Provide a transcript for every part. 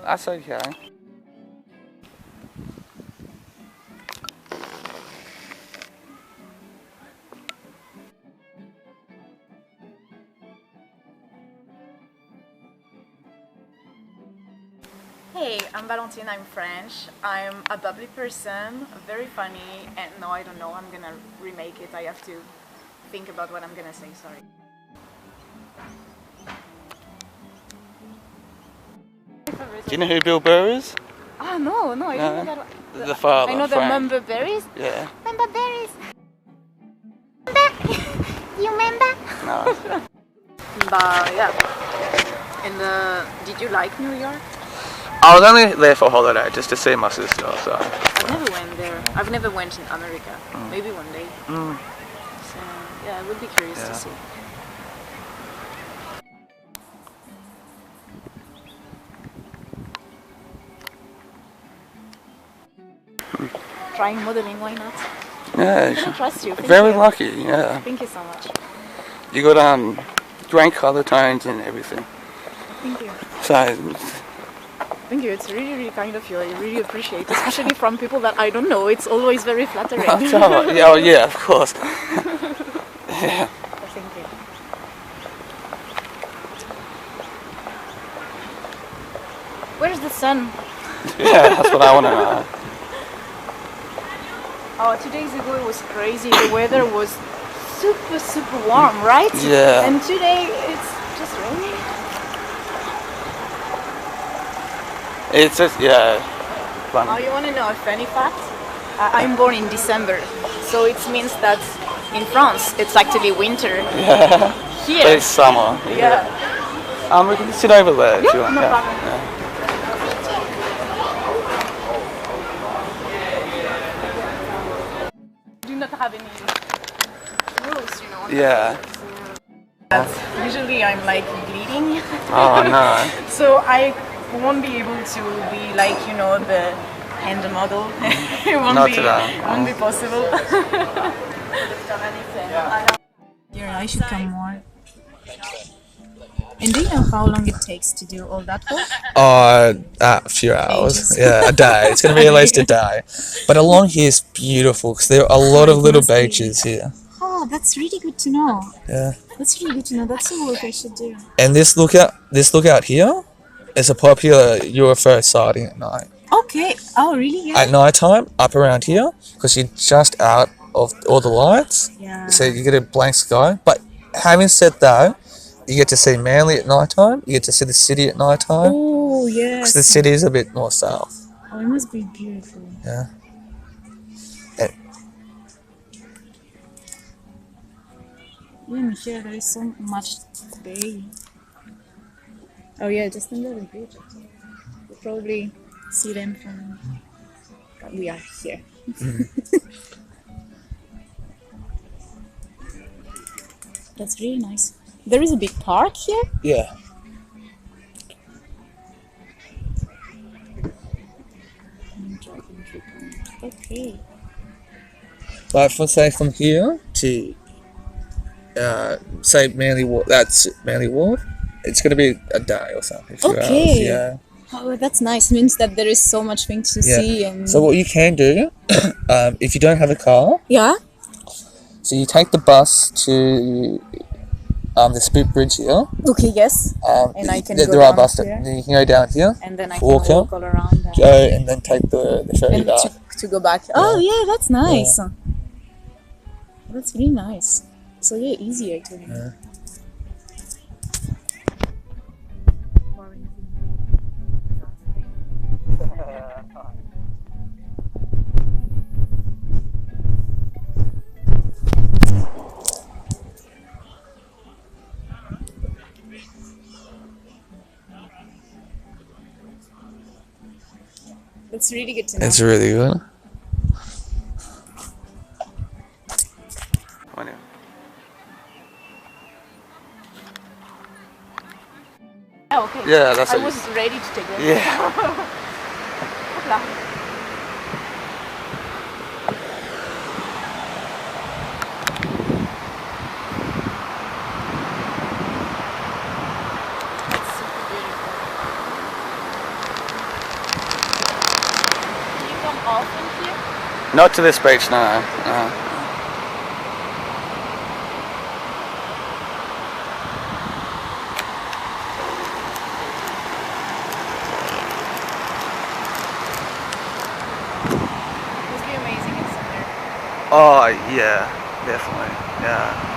That's okay. Hey, I'm Valentine, I'm French. I'm a bubbly person, very funny, and no, I don't know, I'm gonna remake it. I have to think about what I'm gonna say, sorry. Do you know who Bill Burr is? Ah, no, I don't know that. The father, I know the Frank. Member Berries. Yeah. Member Berries. You remember? No. But yeah. And did you like New York? I was only there for a holiday, just to see my sister, so. I've never went there. I've never went in America. Maybe one day. So yeah, I would be curious to see. Trying modeling, why not? Yeah. I'm gonna trust you. Thank Very you. lucky, yeah. Thank you so much. You got great color tones and everything. Thank you. So. Thank you. It's really, really kind of you. I really appreciate it, especially from people that I don't know. It's always very flattering. Oh yeah, of course. Yeah. Thank you. Where's the sun? Yeah, that's what I want to know. Oh, 2 days ago it was crazy. The weather was super, super warm, right? Yeah. And today it's just raining. It's just, yeah. Oh, Funny. you want to know a funny fact? I'm born in December, so it means that in France it's actually winter. Yeah. Here. But it's summer. Yeah. We can sit over there if you want. No Yeah. problem. Yeah. Do not have any rules, you know. Yeah. Usually I'm like bleeding. Oh no. So I won't be able to be like, you know, the hand model. It won't Not be, today. won't be possible. Yeah, I should come more. And do you know how long it takes to do all that work? A few hours. Ages. Yeah, a day. It's going to be at least a day. But along here is beautiful because there are a lot of little beaches here. Oh, that's really good to know. Yeah. That's really good to know. That's the work I should do. And this lookout here is a popular UFO sighting at night. Okay. Oh, really? Yeah. At night time, up around here, because you're just out of all the lights. Yeah. So you get a blank sky. But having said that, you get to see Manly at night time. You get to see the city at night time. Oh, yes. Because the city is a bit more south. Oh, it must be beautiful. Yeah. Yeah, here there is so much bay. Oh yeah, just under the bridge. You probably see them from. We are here. That's really nice. There is a big park here. Yeah. Okay. But from here to say Manly Wharf, that's Manly Wharf. It's gonna be a day or something. A few Okay. hours, yeah. Oh, that's nice. Means that there is so much things to Yeah. see and. So what you can do, if you don't have a car, Yeah. so you take the bus to the Spit Bridge here. Okay. Yes. And I can go there are down bus. here. Then you can go down here, And then I can walk walk out, all around. go, and then take the ferry And back. to go back. Oh yeah, that's nice. That's really nice. So yeah, easy actually. Yeah. That's really good to know. It's really good. Oh, okay. Yeah, that's I it. was ready to take it. Yeah. Hoopla. It's super beautiful. come often here? Not to this beach, no. No. It must be amazing in summer. Oh, yeah, definitely. Yeah.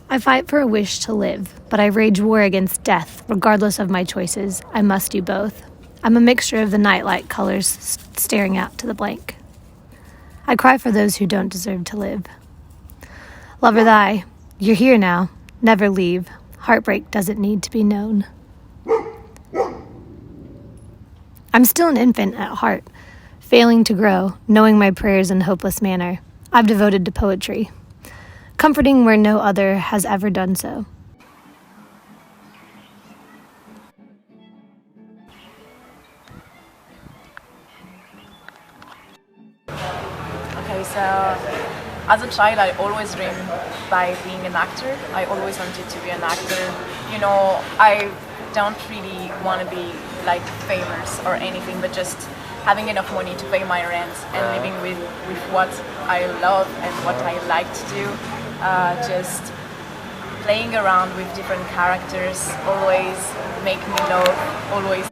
I fight for a wish to live, but I rage war against death. Regardless of my choices, I must do both. I'm a mixture of the nightlight colors staring out to the blank. I cry for those who don't deserve to live. Lover thy, you're here now. Never leave. Heartbreak doesn't need to be known. I'm still an infant at heart, failing to grow, knowing my prayers in hopeless manner. I've devoted to poetry, comforting where no other has ever done so. Okay, so as a child, I always dreamed by being an actor. I always wanted to be an actor. You know, I don't really want to be like famous or anything, but just having enough money to pay my rent and living with what I love and what I like to do. Just playing around with different characters always make me laugh, always.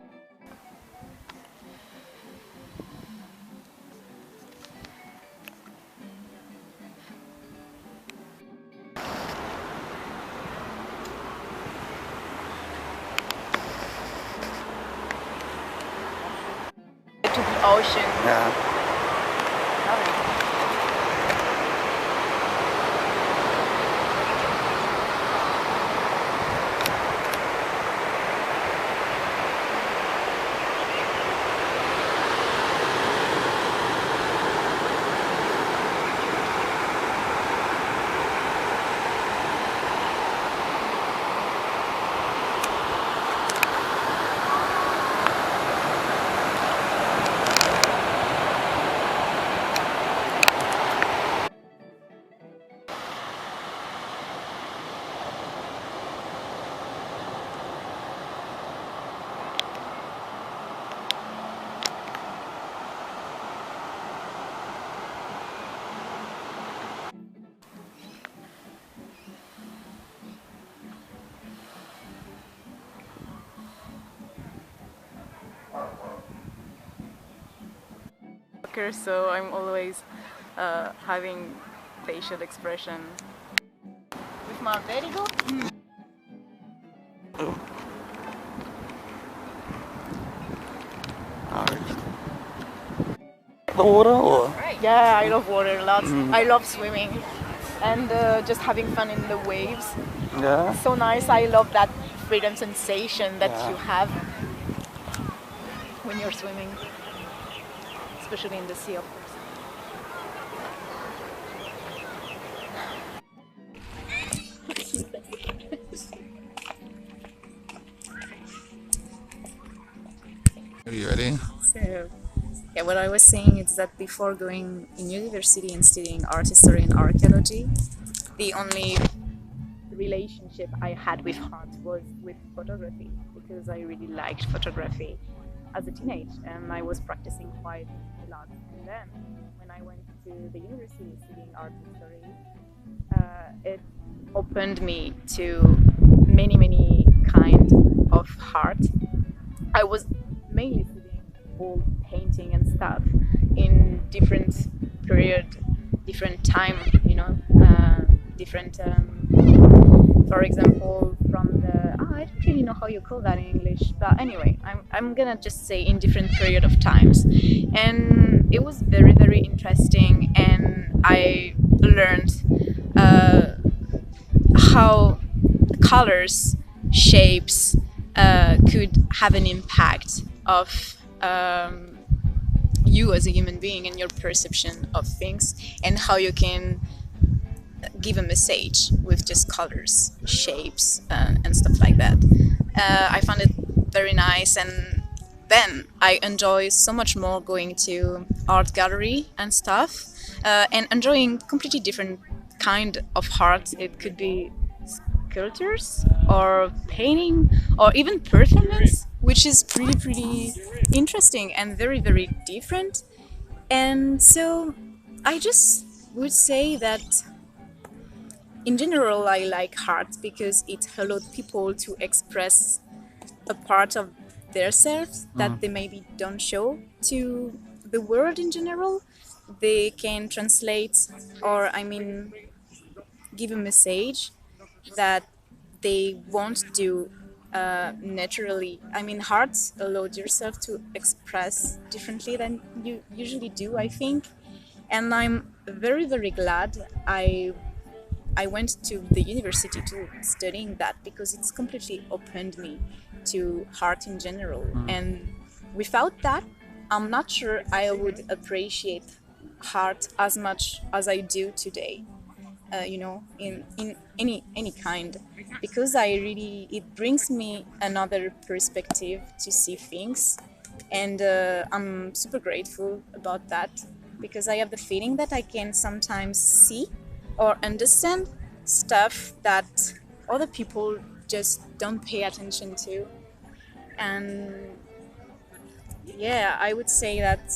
To the ocean. Yeah. So I'm always having facial expression. With my vertigo? The water, or? Yeah, I love water a lot. I love swimming and just having fun in the waves. Yeah. So nice. I love that freedom sensation that you have when you're swimming, especially in the sea, of course. Are you ready? So, yeah, what I was saying is that before going in university and studying art history and archaeology, the only relationship I had with art was with photography, because I really liked photography as a teenage and I was practicing quite a lot. And then when I went to the university studying art history, it opened me to many kind of art. I was mainly studying old painting and stuff in different period, different time, you know, different, for example, from the, I don't really know how you call that in English, but anyway, I'm gonna just say in different period of times. And it was very interesting, and I learned how colors, shapes could have an impact of you as a human being and your perception of things, and how you can give a message with just colors, shapes, and stuff like that. I found it very nice, and then I enjoy so much more going to art gallery and stuff, and enjoying completely different kind of art. It could be sculptures or painting or even performance. which is pretty interesting and very different. And so I just would say that in general I like art because it allowed people to express a part of themselves that they maybe don't show to the world in general. They can translate, or I mean, give a message that they won't do naturally. I mean, art allows yourself to express differently than you usually do, I think. And I'm very glad I went to the university to studying that, because it's completely opened me to art in general. And without that, I'm not sure I would appreciate art as much as I do today. You know, in any kind, because it brings me another perspective to see things, and I'm super grateful about that, because I have the feeling that I can sometimes see or understand stuff that other people just don't pay attention to. And yeah, I would say that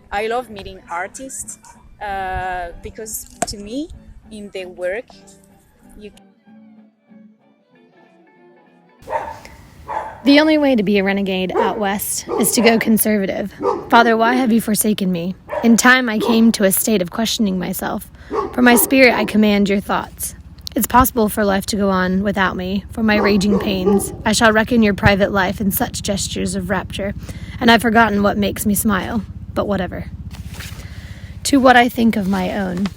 I love meeting artists, because to me, in their work, you The only way to be a renegade out west is to go conservative. Father, why have you forsaken me? In time I came to a state of questioning myself. For my spirit I command your thoughts. It's possible for life to go on without me, for my raging pains. I shall reckon your private life in such gestures of rapture, and I've forgotten what makes me smile, but whatever. To what I think of my own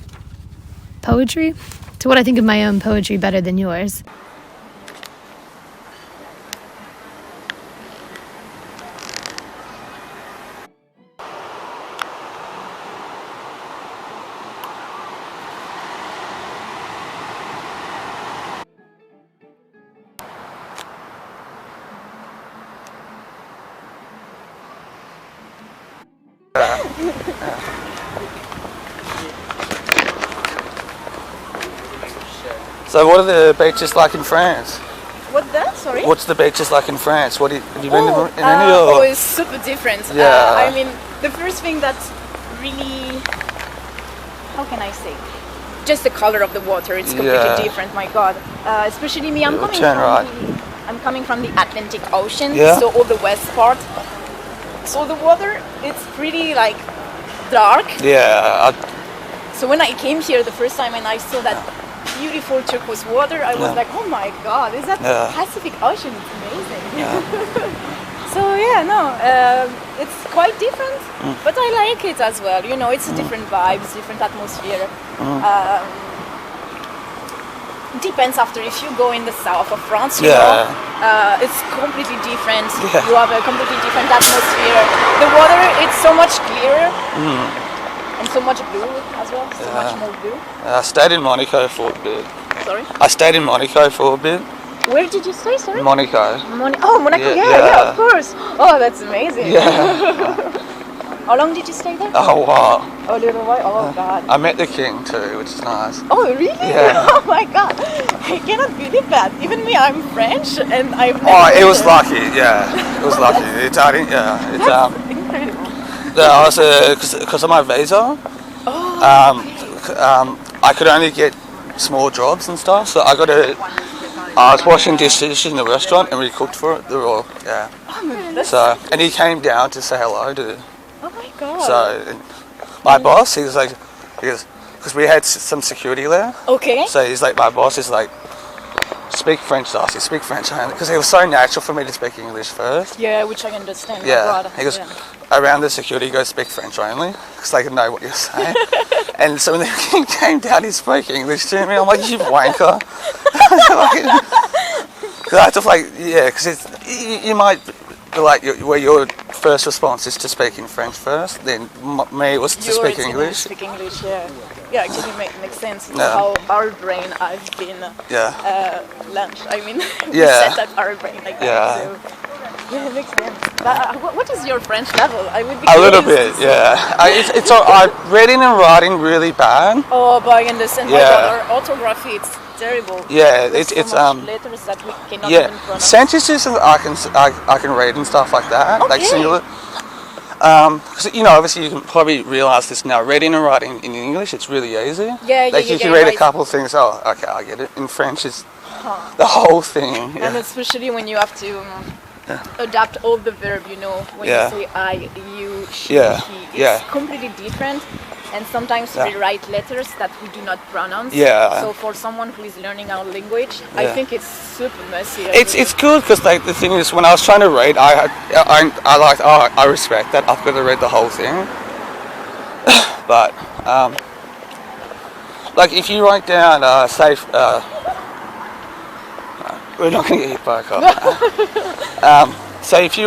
poetry? To what I think of my own poetry better than yours. So what are the beaches like in France? What the? Sorry? What's the beaches like in France? Have you been in any Oh, or? it's super different. Yeah. I mean, the first thing that's really, how can I say? Just the color of the water, it's completely different, my God. Especially me, I'm coming from the Atlantic Ocean, so all the west part. So the water, it's pretty like dark. Yeah. So when I came here the first time and I saw that beautiful turquoise water, I was like, oh my God, is that Pacific Ocean? It's amazing. So yeah, no, it's quite different, but I like it as well. You know, it's a different vibes, different atmosphere. Depends after if you go in the south of France, you know, it's completely different. You have a completely different atmosphere. The water, it's so much clearer. And so much blue as well, so much more blue. I stayed in Monaco for a bit. Sorry? I stayed in Monaco for a bit. Where did you stay, sorry? Monaco. Monaco, yeah, of course. Oh, that's amazing. Yeah. How long did you stay there? Oh wow. A little while, oh God. I met the king too, which is nice. Oh, really? Yeah. Oh my God. I cannot believe that. Even me, I'm French and I've never Oh, it been was there. lucky, it was lucky. Incredible. I was because of my visa. I could only get small jobs and stuff, so I was washing dishes in the restaurant and we cooked for it. They were all, So, and he came down to say hello to. Oh my God. So, my boss, he goes, because we had some security there. Okay. So he's like, my boss is like, speak French, Darcy, speak French. Because it was so natural for me to speak English first. Yeah, which I understand. Yeah. He goes, around the security, he goes, speak French only, because they can know what you're saying. And so when the king came down, he spoke English to me. I'm like, you wanker. Because I had to because you might be like, where your first response is to speak in French first, then me was to speak English. Speak English, yeah, actually makes sense. It's how our brain has been launched. I mean, we set up our brain like that. So, yeah, it makes sense. But, what is your French level? I would be a little bit, I reading and writing really bad. Oh, but I understand. My God, our orthography, terrible. Yeah, There's it's so much letters that we cannot yeah. even pronounce. Sentences I can read and stuff like that, like Okay. singular. Because you know, obviously you can probably realise this now. Reading and writing in English, it's really easy. Yeah, Like yeah, you can yeah, read right. a couple of things. Oh, okay, I get it. In French, it's the whole thing. And Yeah. especially when you have to adapt all the verb, you know, when Yeah. you say I, you, she, Yeah, he, it's yeah. completely different. And sometimes Yeah. we write letters that we do not pronounce. Yeah. So for someone who is learning our language, I Yeah. think it's super messy. It's good because like the thing is, when I was trying to read, I respect that I've got to read the whole thing. But like if you write down say we're not going to get hit by a car. So if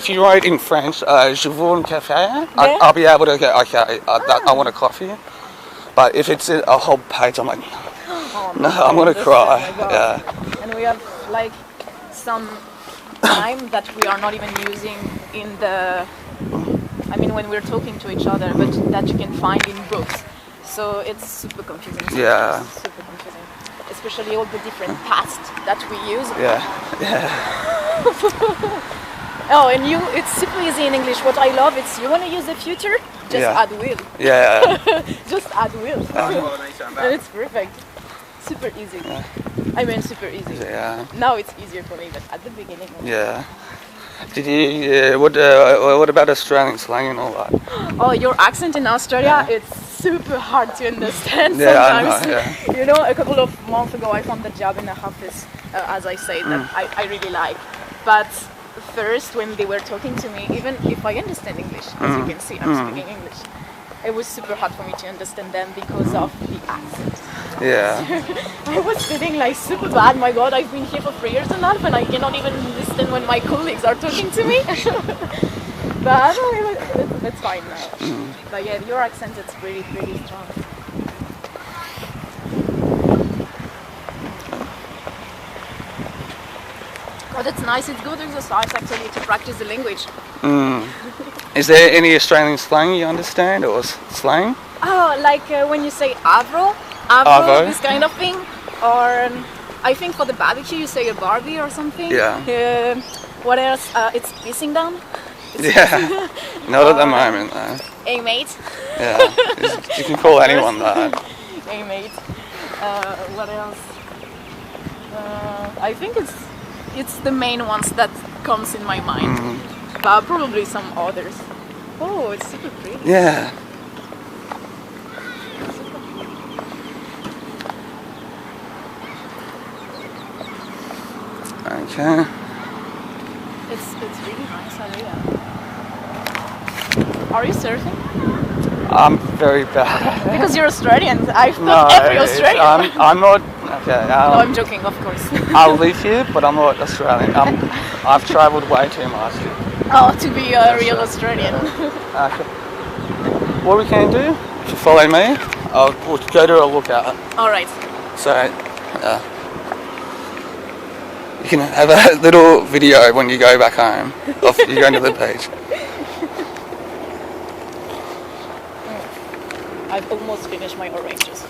you write in French, je veux un café, I'll be able to go, okay, I want a coffee. But if it's a whole page, I'm like, no, I'm going to cry. Oh my God. Yeah. And we have like some time that we are not even using in the, I mean when we're talking to each other, but that you can find in books. So it's super confusing. Yeah. It's super confusing. Especially all the different past that we use. Yeah. Oh, and it's super easy in English. What I love is you want to use the future, just Yeah. add will. Yeah. Just add will. And it's perfect. Super easy. I mean, super easy. Yeah. Now it's easier for me, but at the beginning. Yeah. Did you? What about Australian slang and all that? Oh, your accent in Australia, it's super hard to understand Yeah, I sometimes. know, yeah. You know, a couple of months ago, I found a job in a office, as I say, that I really like. But first, when they were talking to me, even if I understand English, as you can see, I'm speaking English, it was super hard for me to understand them because of the accent. Yeah. I was feeling like super bad. My God, I've been here for 3 years and a half, and I cannot even listen when my colleagues are talking to me. But it's fine now. But yeah, your accent is really, really strong. But it's nice. It's good exercise actually to practice the language. Is there any Australian slang you understand or slang? Oh, like when you say Avro, Avo. this kind of thing. Or I think for the barbecue you say a Barbie or something. Yeah. What else? It's pissing down. Yeah. Not at the moment though. Hey mate. Yeah. You can call anyone that. Hey mate. What else? I think it's the main ones that comes in my mind. But probably some others. Oh, it's super pretty. Yeah. Okay. It's really nice area. Are you surfing? I'm very bad. Because you're Australian. I thought No, every Australian. I'm not. Okay. No, I'm joking, of course. I live here, but I'm not Australian. I've travelled way too much. Oh, to be a real Australian. Okay. What we can do, if you follow me, we'll go to a lookout. All right. So, you can have a little video when you go back home. Of you going to the beach. I've almost finished my oranges.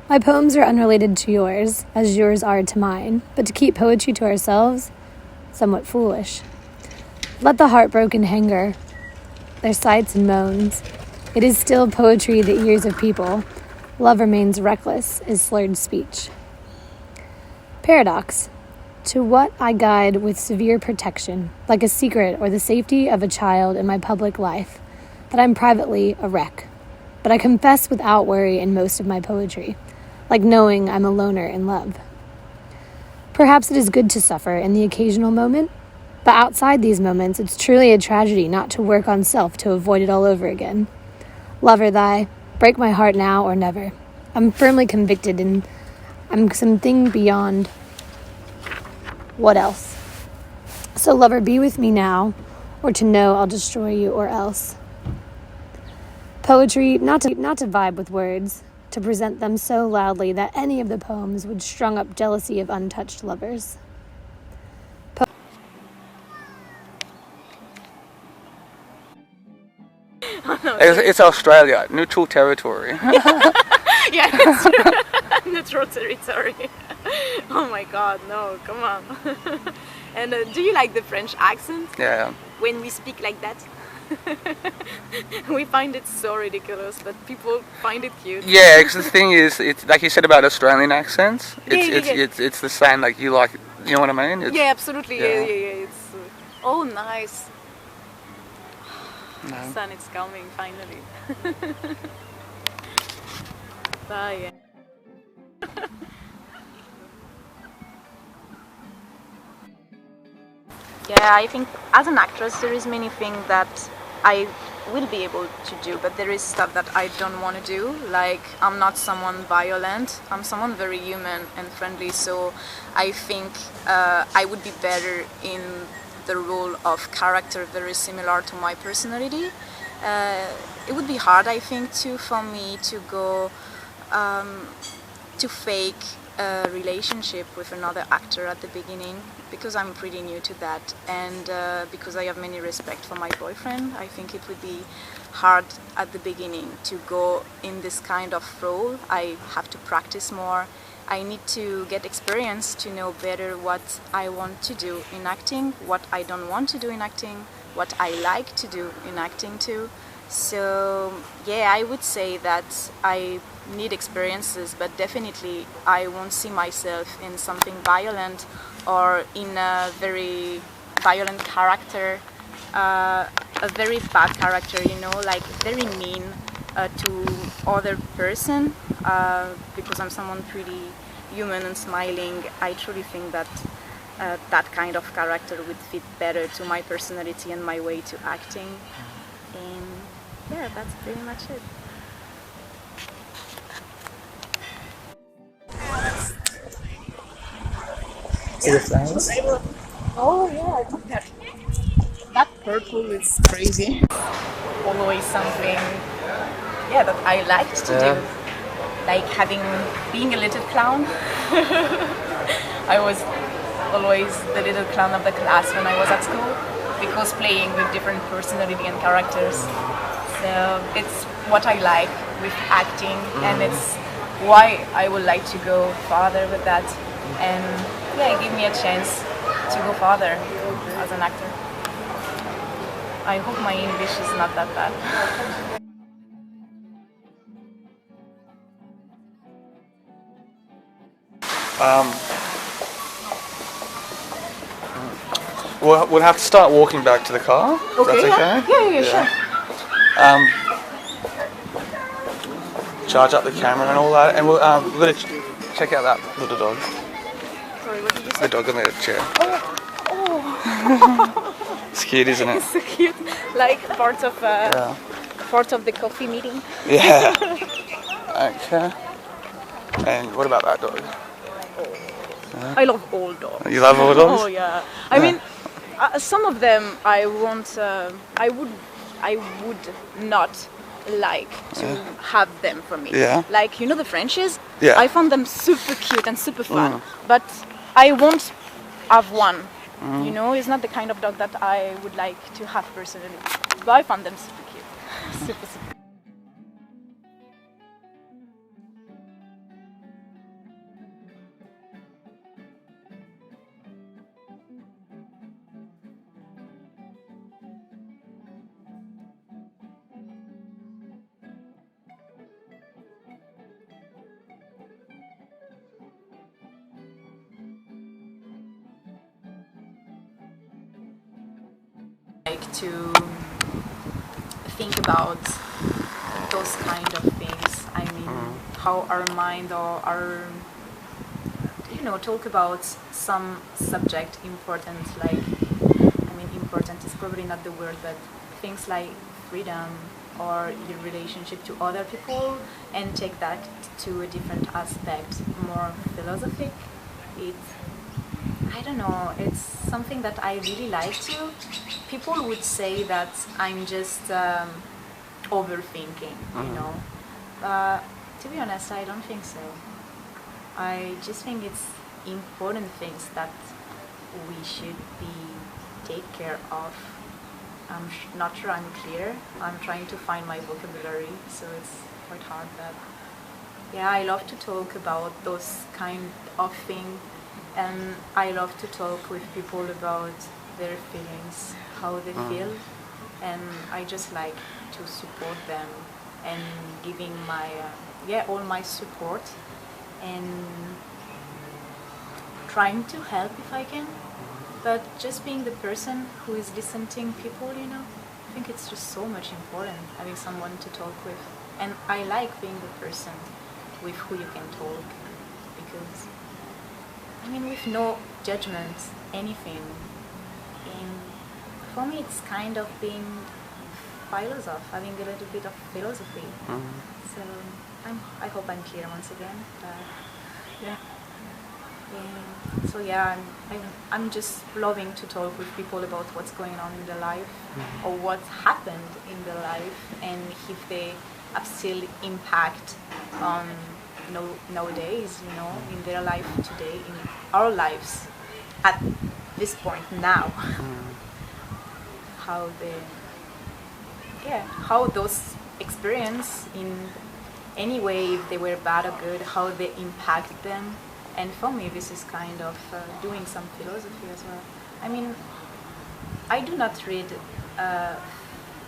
My poems are unrelated to yours, as yours are to mine, but to keep poetry to ourselves, somewhat foolish. Let the heartbroken hanger their sighs and moans. It is still poetry the ears of people. Love remains reckless, is slurred speech. Paradox. To what I guide with severe protection, like a secret or the safety of a child in my public life, that I'm privately a wreck. But I confess without worry in most of my poetry, like knowing I'm a loner in love. Perhaps it is good to suffer in the occasional moment, but outside these moments, it's truly a tragedy not to work on self to avoid it all over again. Lover thy, break my heart now or never. I'm firmly convicted and I'm something beyond what else. So lover, be with me now, or to know I'll destroy you or else. Poetry, not to vibe with words, to present them so loudly that any of the poems would strung up jealousy of untouched lovers. It's Australia, neutral territory. Yeah, it's neutral territory. Oh my god, no, come on. And do you like the French accent? Yeah. When we speak like that? We find it so ridiculous, but people find it cute. Yeah, because the thing is, it's like you said about Australian accents. Yeah. It's the same. Like you like, you know what I mean? It's, Yeah, absolutely. Yeah. It's oh, nice. No. Sun is coming finally. Bye. Yeah, I think as an actress there is many things that I will be able to do, but there is stuff that I don't want to do. Like, I'm not someone violent, I'm someone very human and friendly, so I think I would be better in the role of character very similar to my personality. It would be hard, I think, for me to go to fake a relationship with another actor at the beginning, because I'm pretty new to that, and because I have many respect for my boyfriend. I think it would be hard at the beginning to go in this kind of role. I have to practice more. I need to get experience to know better what I want to do in acting, what I don't want to do in acting, what I like to do in acting too. So yeah, I would say that I need experiences, but definitely I won't see myself in something violent or in a very violent character, a very bad character, you know, like very mean to other person, because I'm someone pretty human and smiling. I truly think that that kind of character would fit better to my personality and my way to acting. And yeah, that's pretty much it. See the flowers? Oh yeah, I think that purple is crazy. Always something, yeah, that I liked to do, like being a little clown. I was always the little clown of the class when I was at school, because playing with different personality and characters. So it's what I like with acting, and it's why I would like to go farther with that. And yeah, give me a chance to go farther as an actor. I hope my English is not that bad. We'll have to start walking back to the car. If Okay, that's yeah. okay? Yeah, sure. Charge up the camera and all that, and we're gonna check out that little dog. Sorry, what did you say? The dog on the chair. It's cute, isn't it? It's so cute. Like part of the coffee meeting. Yeah. Okay. And what about that dog? I love all dogs. You love all dogs? Oh yeah. I mean, some of them I won't. I would not like to have them for me. Yeah. Like, you know, the Frenchies. Yeah. I found them super cute and super fun, but I won't have one. You know, it's not the kind of dog that I would like to have personally. But I found them super cute. Super. Like to think about those kind of things. I mean, how our mind or our, you know, talk about some subject important, like, I mean, important is probably not the word, but things like freedom or your relationship to other people, and take that to a different aspect, more philosophic. I don't know, it's something that I really like to. People would say that I'm just overthinking, you know. To be honest, I don't think so. I just think it's important things that we should take care of. I'm not sure I'm clear. I'm trying to find my vocabulary, so it's quite hard, but yeah, I love to talk about those kind of things, and I love to talk with people about their feelings, how they feel, and I just like to support them and giving my all my support and trying to help if I can, but just being the person who is listening people, I think it's just so much important having someone to talk with, and I like being the person with who you can talk, because with no judgments, anything, and for me it's kind of being philosoph, having a little bit of philosophy. So I hope I'm clear once again. Yeah. So yeah, I'm just loving to talk with people about what's going on in their life, or what's happened in their life, and if they have still impact on nowadays, in their life today, in our lives at this point now. How those experience in any way, if they were bad or good, how they impact them. And for me, this is kind of doing some philosophy as well. I do not read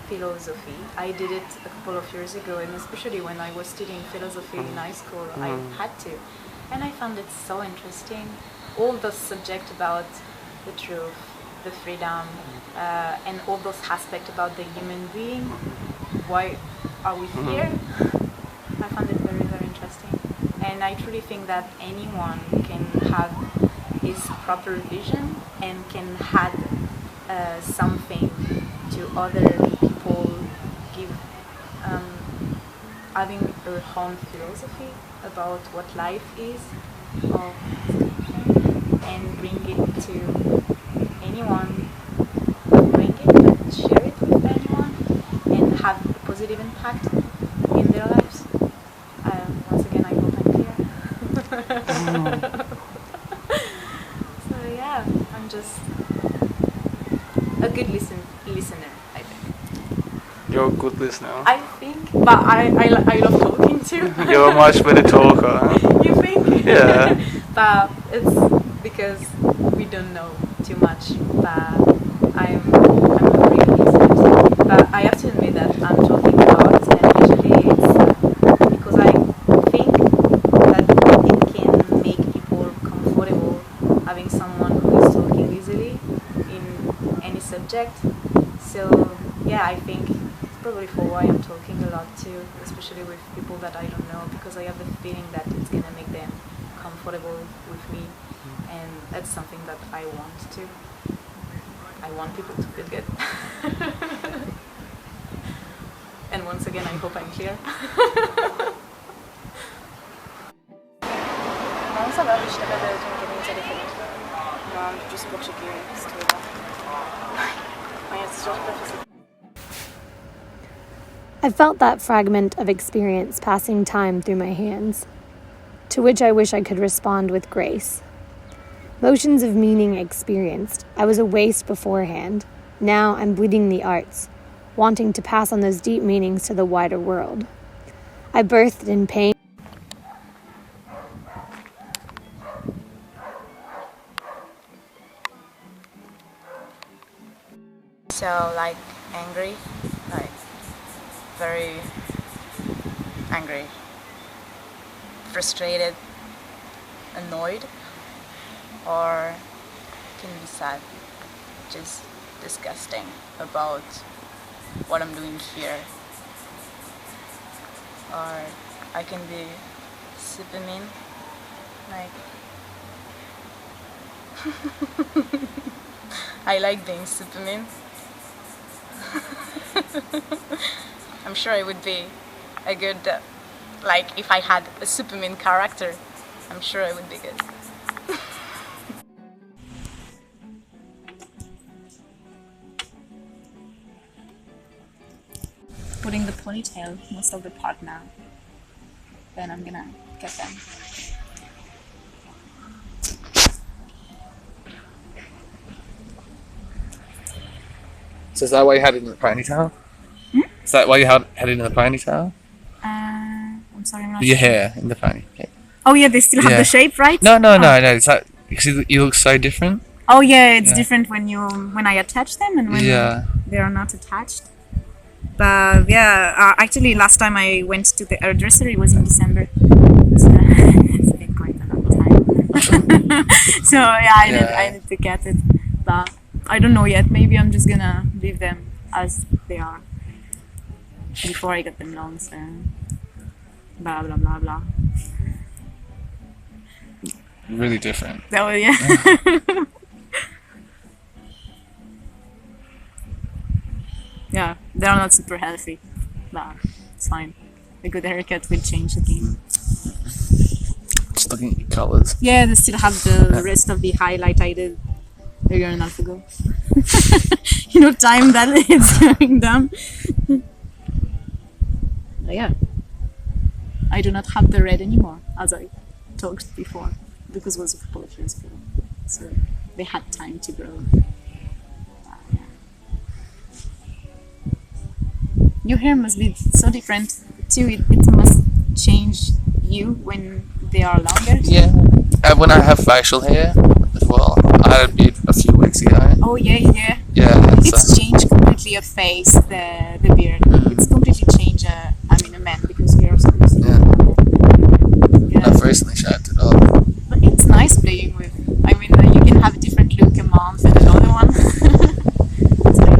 philosophy. I did it a couple of years ago, and especially when I was studying philosophy in high school, I had to. And I found it so interesting. All those subjects about the truth, the freedom, and all those aspects about the human being. Why are we here? I found it very, very interesting. And I truly think that anyone can have his proper vision and can add something to other people, give having their own philosophy about what life is, or and bring it to anyone, bring it and share it with anyone, and have a positive impact in their lives. Once again, I hope I'm clear. So yeah, I'm just a good listener, I think. You're a good listener. I think, but I love talking too. You're a much better talker. You think? Yeah. But it's because we don't know too much. But I'm a really listener. But I have to admit that I'm talking a lot, and usually it's because I think that it can make people comfortable having someone who is talking easily in any subject. So yeah, I think it's probably for why I'm talking a lot too, especially with people that I don't know, because I have the feeling that it's gonna make them comfortable with me, and that's something that I want to. I want people to feel good. And once again, I hope I'm clear. Non ça va, je t'avais de téléphone. Non, juste pour checker si tout va. Ouais, c'est sûr, j'ai pas fait ça. I felt that fragment of experience passing time through my hands, to which I wish I could respond with grace. Motions of meaning experienced. I was a waste beforehand. Now I'm bleeding the arts, wanting to pass on those deep meanings to the wider world. I birthed in pain. So like angry, like very angry, frustrated, annoyed, or can be sad, just disgusting about what I'm doing here. Or I can be super mean, like I like being super mean. I'm sure it would be a good, like if I had a Superman character, I'm sure it would be good. Putting the ponytail most of the part now. Then I'm gonna get them. So is that why you had it in the ponytail? Is that why you had it in the ponytail? I'm sorry, I'm not Your sure. hair in the pony. Oh yeah, they still have Yeah. the shape, right? No. It's like because you look so different. Oh yeah, it's Yeah. different when I attach them and when Yeah. they are not attached. But yeah, actually, last time I went to the hairdresser, it was in December. So it's been quite a long time. So yeah, I need to get it, but I don't know yet. Maybe I'm just gonna leave them as they are before I get them long. So blah blah blah blah. Really different. So yeah. Yeah, they're not super healthy, but it's fine. A good haircut will change the game. Just looking at your colours. Yeah, they still have the rest of the highlight I did a year and a half ago. Time that it's going down. But yeah, I do not have the red anymore, as I talked before, because it was a couple of years ago. So they had time to grow. Your hair must be so different too. It must change you when they are longer. Yeah. And when I have facial hair as well, I had a beard a few weeks ago. Oh yeah. Yeah. It's changed completely a face, the beard. It's completely changed. A man, because we are supposed to. Yeah. I've recently shaved it off. But it's nice playing with. You can have a different look a month and another one. It's like,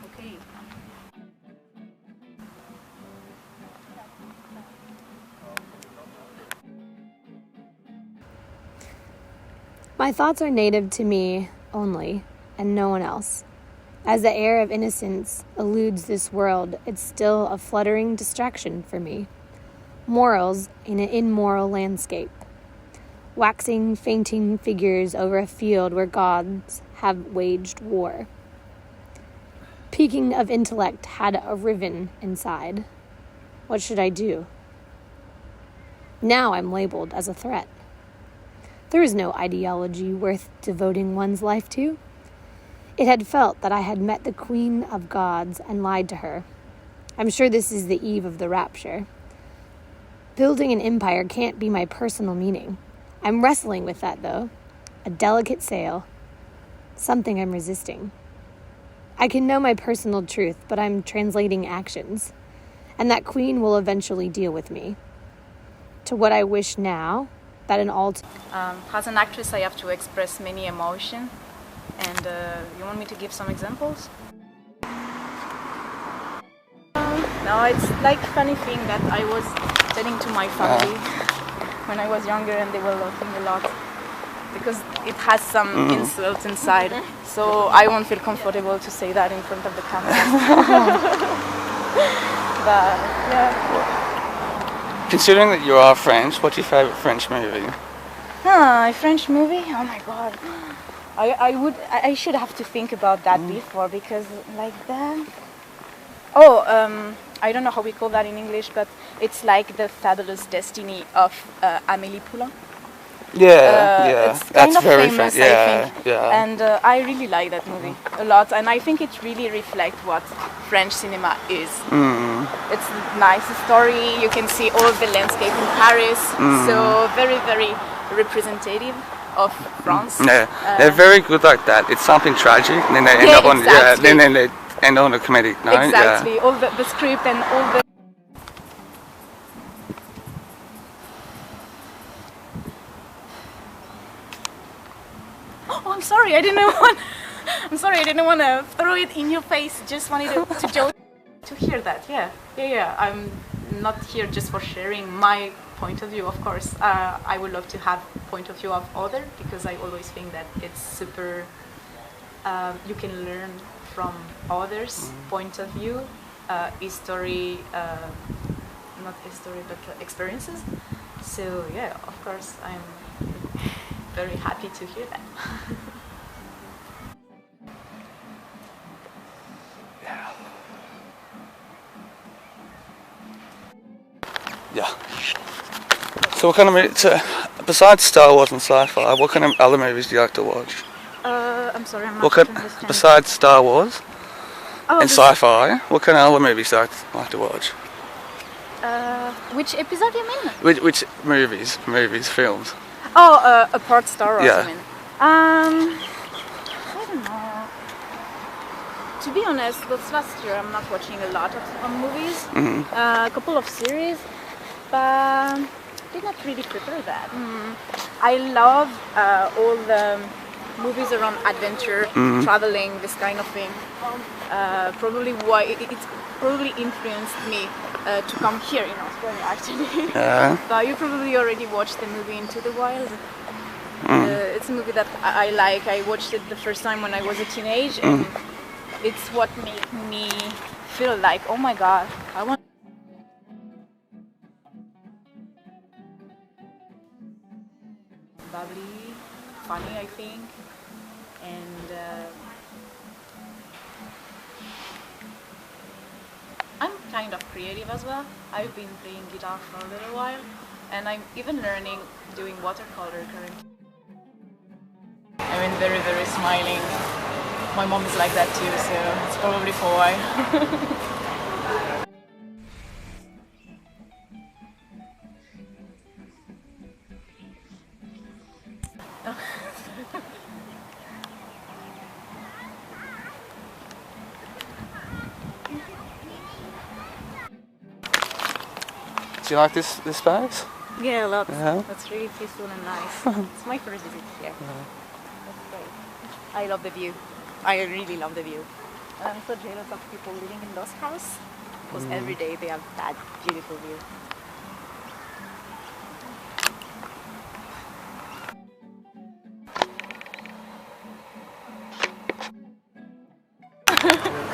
okay. My thoughts are native to me only, and no one else. As the air of innocence eludes this world, it's still a fluttering distraction for me. Morals in an immoral landscape. Waxing, fainting figures over a field where gods have waged war. Peaking of intellect had a riven inside. What should I do? Now I'm labeled as a threat. There is no ideology worth devoting one's life to. It had felt that I had met the Queen of Gods and lied to her. I'm sure this is the eve of the rapture. Building an empire can't be my personal meaning. I'm wrestling with that, though. A delicate sail. Something I'm resisting. I can know my personal truth, but I'm translating actions. And that queen will eventually deal with me. To what I wish now, that an As an actress, I have to express many emotions. And you want me to give some examples? No, it's like funny thing that I was telling to my family when I was younger, and they were laughing a lot because it has some insult inside. So I won't feel comfortable to say that in front of the camera. But yeah. Considering that you are French, what's your favourite French movie? A French movie? Oh my god. I should have to think about that before, because like that. I don't know how we call that in English, but it's like the fabulous destiny of Amélie Poulain. Yeah, It's kind that's of very famous, French. Yeah, I think. yeah. And I really like that movie a lot, and I think it really reflects what French cinema is. It's a nice story. You can see all the landscape in Paris, so very, very representative of France. Yeah, they're very good like that. It's something tragic, and then they end up on exactly. then they end on a comedic note. Exactly, Yeah. all the script and all the. Oh, I'm sorry. I didn't want. I'm sorry. I didn't want to throw it in your face. Just wanted to joke. To hear that, yeah. I'm not here just for sharing my point of view. Of course, I would love to have point of view of other, because I always think that it's super you can learn from others' point of view, history, not history, but experiences. So yeah, of course, I'm very happy to hear that. Yeah. So what kind of besides Star Wars and sci-fi, what kind of other movies do you like to watch? I'm sorry, I'm not understanding. Besides Star Wars and this- sci-fi, what kind of other movies do you like to watch? Which episode you mean? Which movies, films? Oh, apart Star Wars, Yeah. you mean? I don't know. To be honest, this last year I'm not watching a lot of movies. A couple of series, but did not really prefer that. I love all the movies around adventure, traveling, this kind of thing. Probably why it's probably influenced me to come here in Australia, actually. But you probably already watched the movie Into the Wild. It's a movie that I like. I watched it the first time when I was a teenage, and it's what made me feel like, oh my god, I want. Bubbly, funny, I think, and I'm kind of creative as well. I've been playing guitar for a little while, and I'm even learning doing watercolor currently. I'm very, very smiling. My mom is like that too, so it's probably for why. Do you like this space? Yeah, a lot. Yeah. That's really peaceful and nice. It's my first visit here. That's great. I love the view. I really love the view. And I'm so jealous of people living in those houses because every day they have that beautiful view.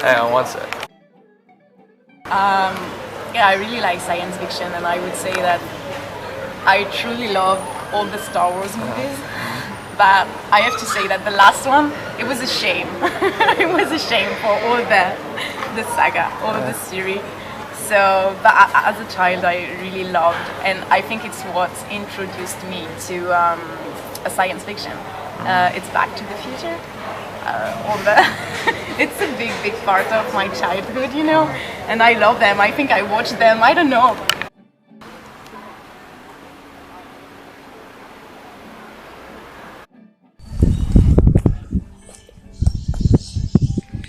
Hang on one sec. Yeah, I really like science fiction, and I would say that I truly love all the Star Wars movies. But I have to say that the last one, it was a shame. It was a shame for all the saga, all of the series. So, but as a child, I really loved, and I think it's what introduced me to a science fiction. It's Back to the Future. All the it's a big part of my childhood, you know, and I love them. I think I watched them, I don't know.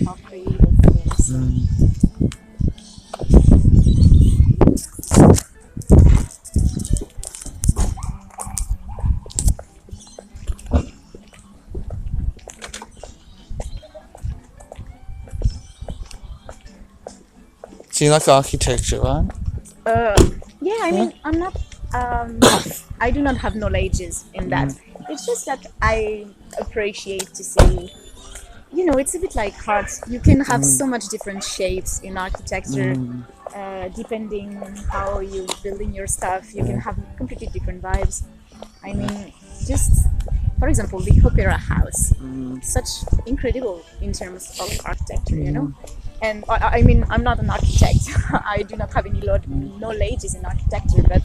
How creative it is. Do you like architecture, right? Yeah, I mean, I'm not. I do not have knowledges in that. It's just that I appreciate to see. You know, it's a bit like art. You can have so much different shapes in architecture, depending how you're building your stuff. You can have completely different vibes. I mean, just for example, the Opera House, such incredible in terms of architecture, you know. And I mean, I'm not an architect. I do not have any knowledges in architecture, but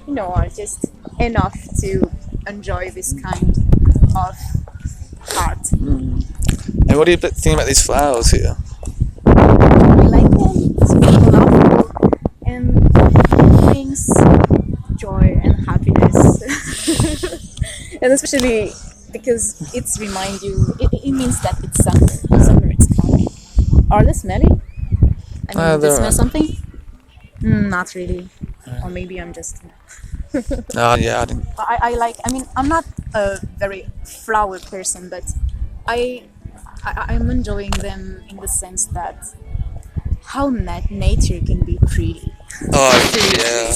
you know, just enough to enjoy this kind of art. And what do you think about these flowers here? I like them. It's colorful and brings joy and happiness, and especially because it's remind you. It means that it's summer. Summer is coming. Are they smelly? I mean, do they smell something? Not really. Or maybe I'm just. Yeah, I didn't. I like. I mean, I'm not a very flower person, but I'm enjoying them in the sense that how nature can be pretty. Oh, yeah.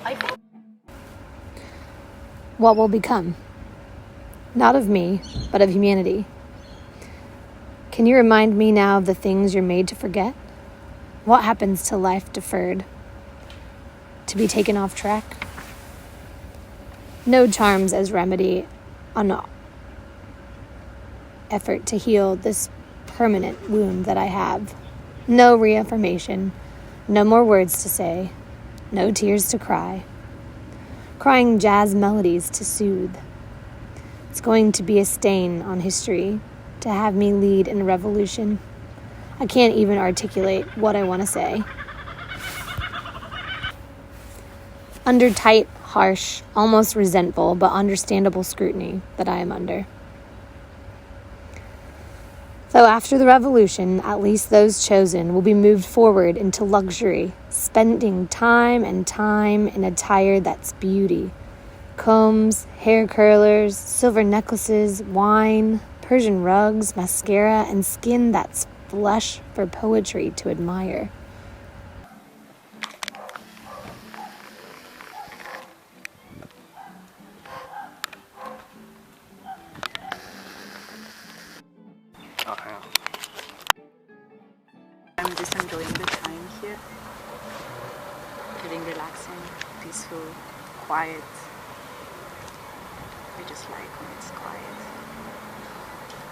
I think What will become? Not of me, but of humanity. Can you remind me now of the things you're made to forget? What happens to life deferred? To be taken off track? No charms as remedy on effort to heal this permanent wound that I have. No reaffirmation, no more words to say, no tears to cry. Crying jazz melodies to soothe. It's going to be a stain on history to have me lead in a revolution. I can't even articulate what I want to say. Under tight, harsh, almost resentful, but understandable scrutiny that I am under. Though after the revolution, at least those chosen will be moved forward into luxury, spending time and time in attire that's beauty. Combs, hair curlers, silver necklaces, wine, Persian rugs, mascara, and skin that's flesh for poetry to admire. I'm just enjoying the time here. Feeling relaxing, peaceful, quiet. I just like when it's quiet.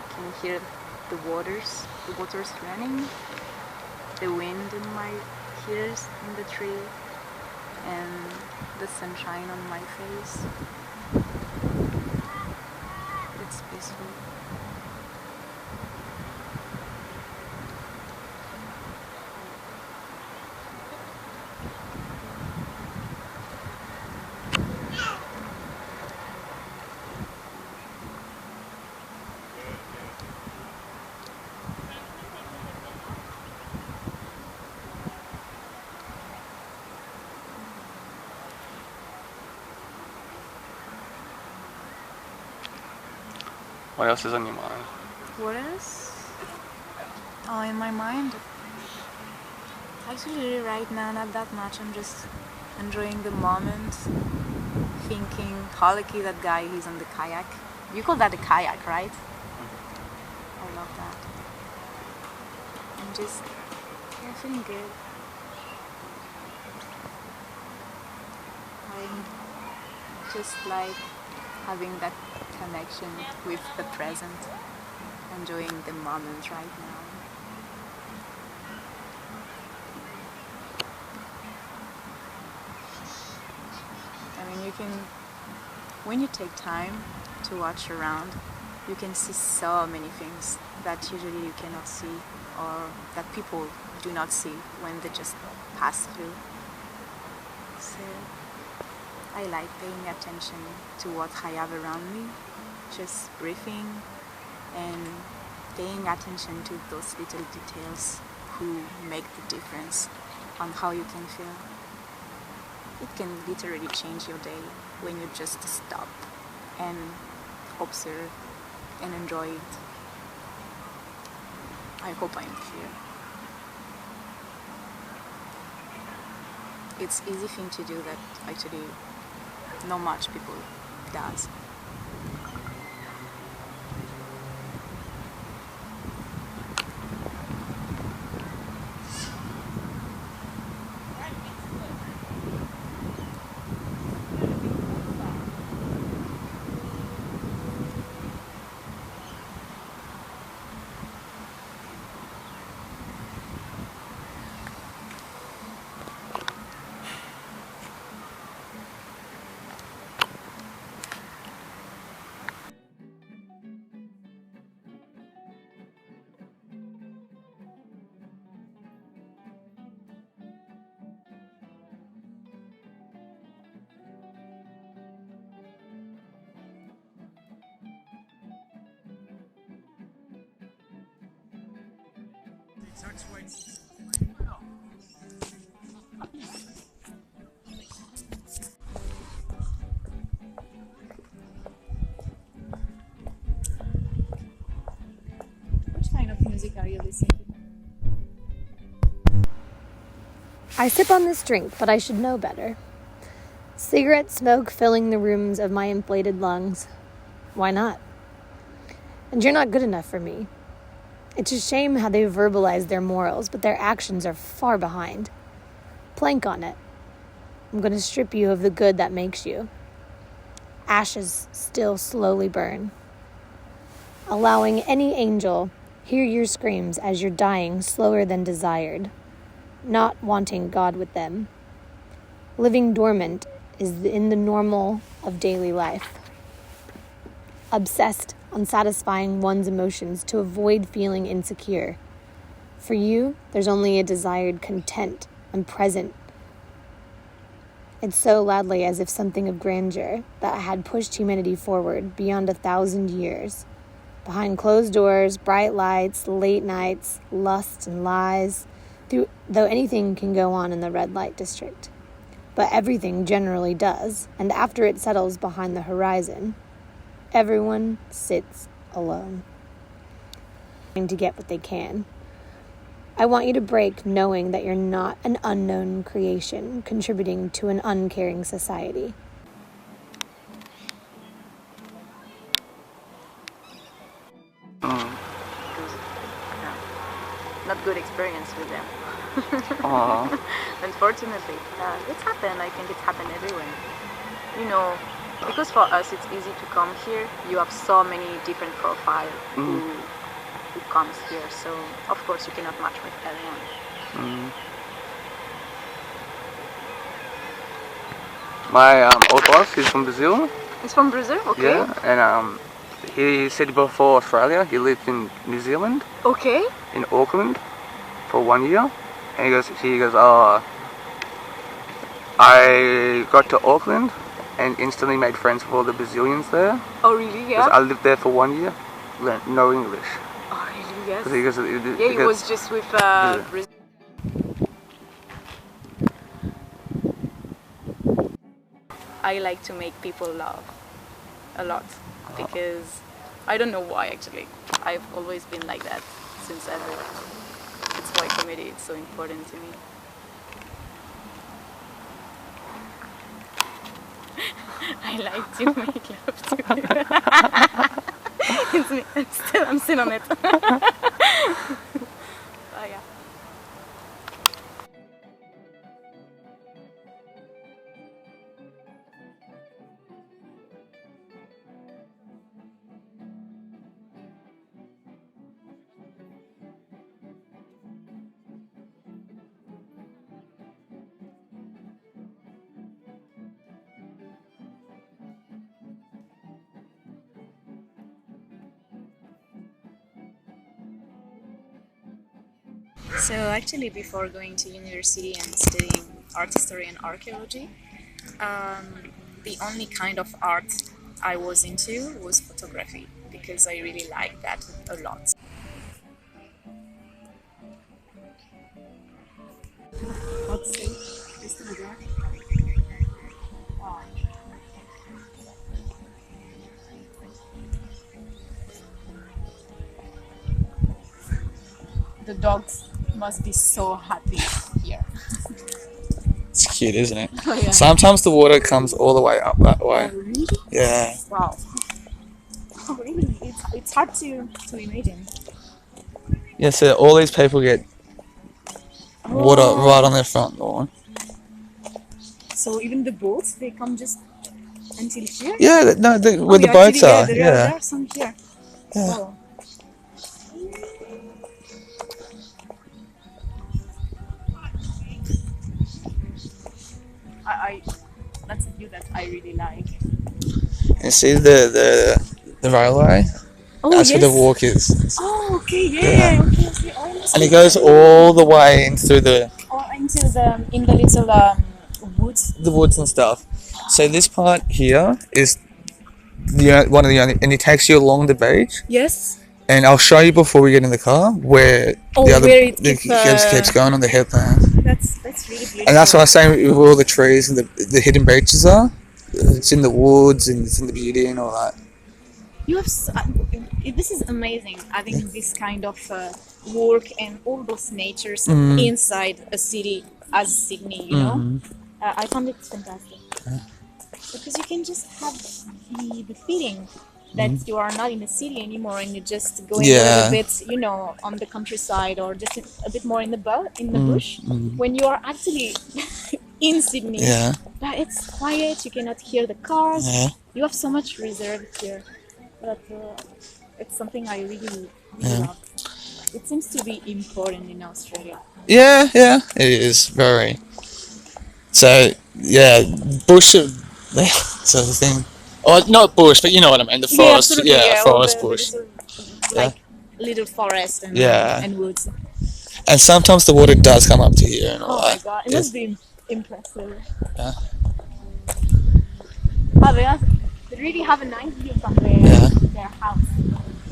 Can you hear the waters running? The wind in my ears in the tree and the sunshine on my face. It's peaceful. What else is on your mind? What else? Oh, in my mind, actually right now not that much. I'm just enjoying the moment, thinking how lucky that guy is on the kayak. You call that a kayak, right? I love that. I'm just feeling good. I'm just like having that connection with the present, enjoying the moment right now. I mean, when you take time to watch around, you can see so many things that usually you cannot see or that people do not see when they just pass through. So I like paying attention to what I have around me, just breathing and paying attention to those little details who make the difference on how you can feel. It can literally change your day when you just stop and observe and enjoy it. I hope I'm clear. It's easy thing to do that actually not much people does. Which kind of music are you listening to? I sip on this drink, but I should know better. Cigarette smoke filling the rooms of my inflated lungs. Why not? And you're not good enough for me. It's a shame how they verbalize their morals, but their actions are far behind. Plank on it. I'm going to strip you of the good that makes you. Ashes still slowly burn. Allowing any angel hear your screams as you're dying slower than desired. Not wanting God with them. Living dormant is in the normal of daily life. Obsessed on satisfying one's emotions to avoid feeling insecure. For you, there's only a desired content and present. It's so loudly as if something of grandeur that had pushed humanity forward beyond 1,000 years. Behind closed doors, bright lights, late nights, lust and lies, though anything can go on in the red light district. But everything generally does, and after it settles behind the horizon, everyone sits alone, trying to get what they can. I want you to break knowing that you're not an unknown creation contributing to an uncaring society. Not good experience with them. Unfortunately, it's happened. I think it's happened everywhere. You know, because for us it's easy to come here. You have so many different profiles who comes here. So of course you cannot match with everyone. My old boss is from Brazil. He's from Brazil, okay? Yeah, and he said before Australia, he lived in New Zealand. Okay. In Auckland for 1 year, and he goes, oh, I got to Auckland and instantly made friends with all the Brazilians there. Oh really? Yeah. 'Cause I lived there for 1 year, learned no English. Oh really? Yes. He was just with Brazil. I like to make people laugh a lot because I don't know why actually. I've always been like that since ever. It's why comedy is so important to me. I like to make love to you. It's me. I'm still on it. Oh yeah. So actually before going to university and studying art history and archaeology, the only kind of art I was into was photography because I really like that a lot. The dogs must be so happy here. It's cute, isn't it? Oh, yeah. Sometimes the water comes all the way up that way. Oh, really? Yeah. Wow. Oh, really? It's hard to imagine. Yeah, so all these people get water right on their front lawn. So even the boats, they come just until here? Yeah, no, where the boats are. There are some here. Yeah. Oh. That's a view that I really like. You see the railway? Oh, That's yes. where the walk is. Oh, okay, yeah. Okay. And it goes all the way in through the In the little woods. the woods and stuff. So this part here is one of the only, and it takes you along the beach. Yes. And I'll show you before we get in the car where where it keeps going on the headland. That's really beautiful. And that's what I was saying with all the trees and the hidden beaches are. It's in the woods and it's in the beauty and all that. You have this is amazing having this kind of work and all those natures inside a city as Sydney. You know, I found it fantastic. Because you can just have the feeling that you are not in the city anymore and you're just going a little bit, you know, on the countryside or just a bit more in the bush. When you are actually in Sydney, Yeah. but it's quiet. You cannot hear the cars. Yeah. You have so much reserve here, but it's something I really, really Yeah. love. It seems to be important in Australia. Yeah, yeah, it is very. So yeah, bush sort of thing. Or not bush, but you know what I mean. The Yeah, forest. absolutely. Yeah, Yeah, all forest the bush. little, Yeah. like little forest Yeah. and woods. And sometimes the water does come up to here and all Oh my that. god, it It's- must be impressive. Yeah. Oh, they really have a nice view from their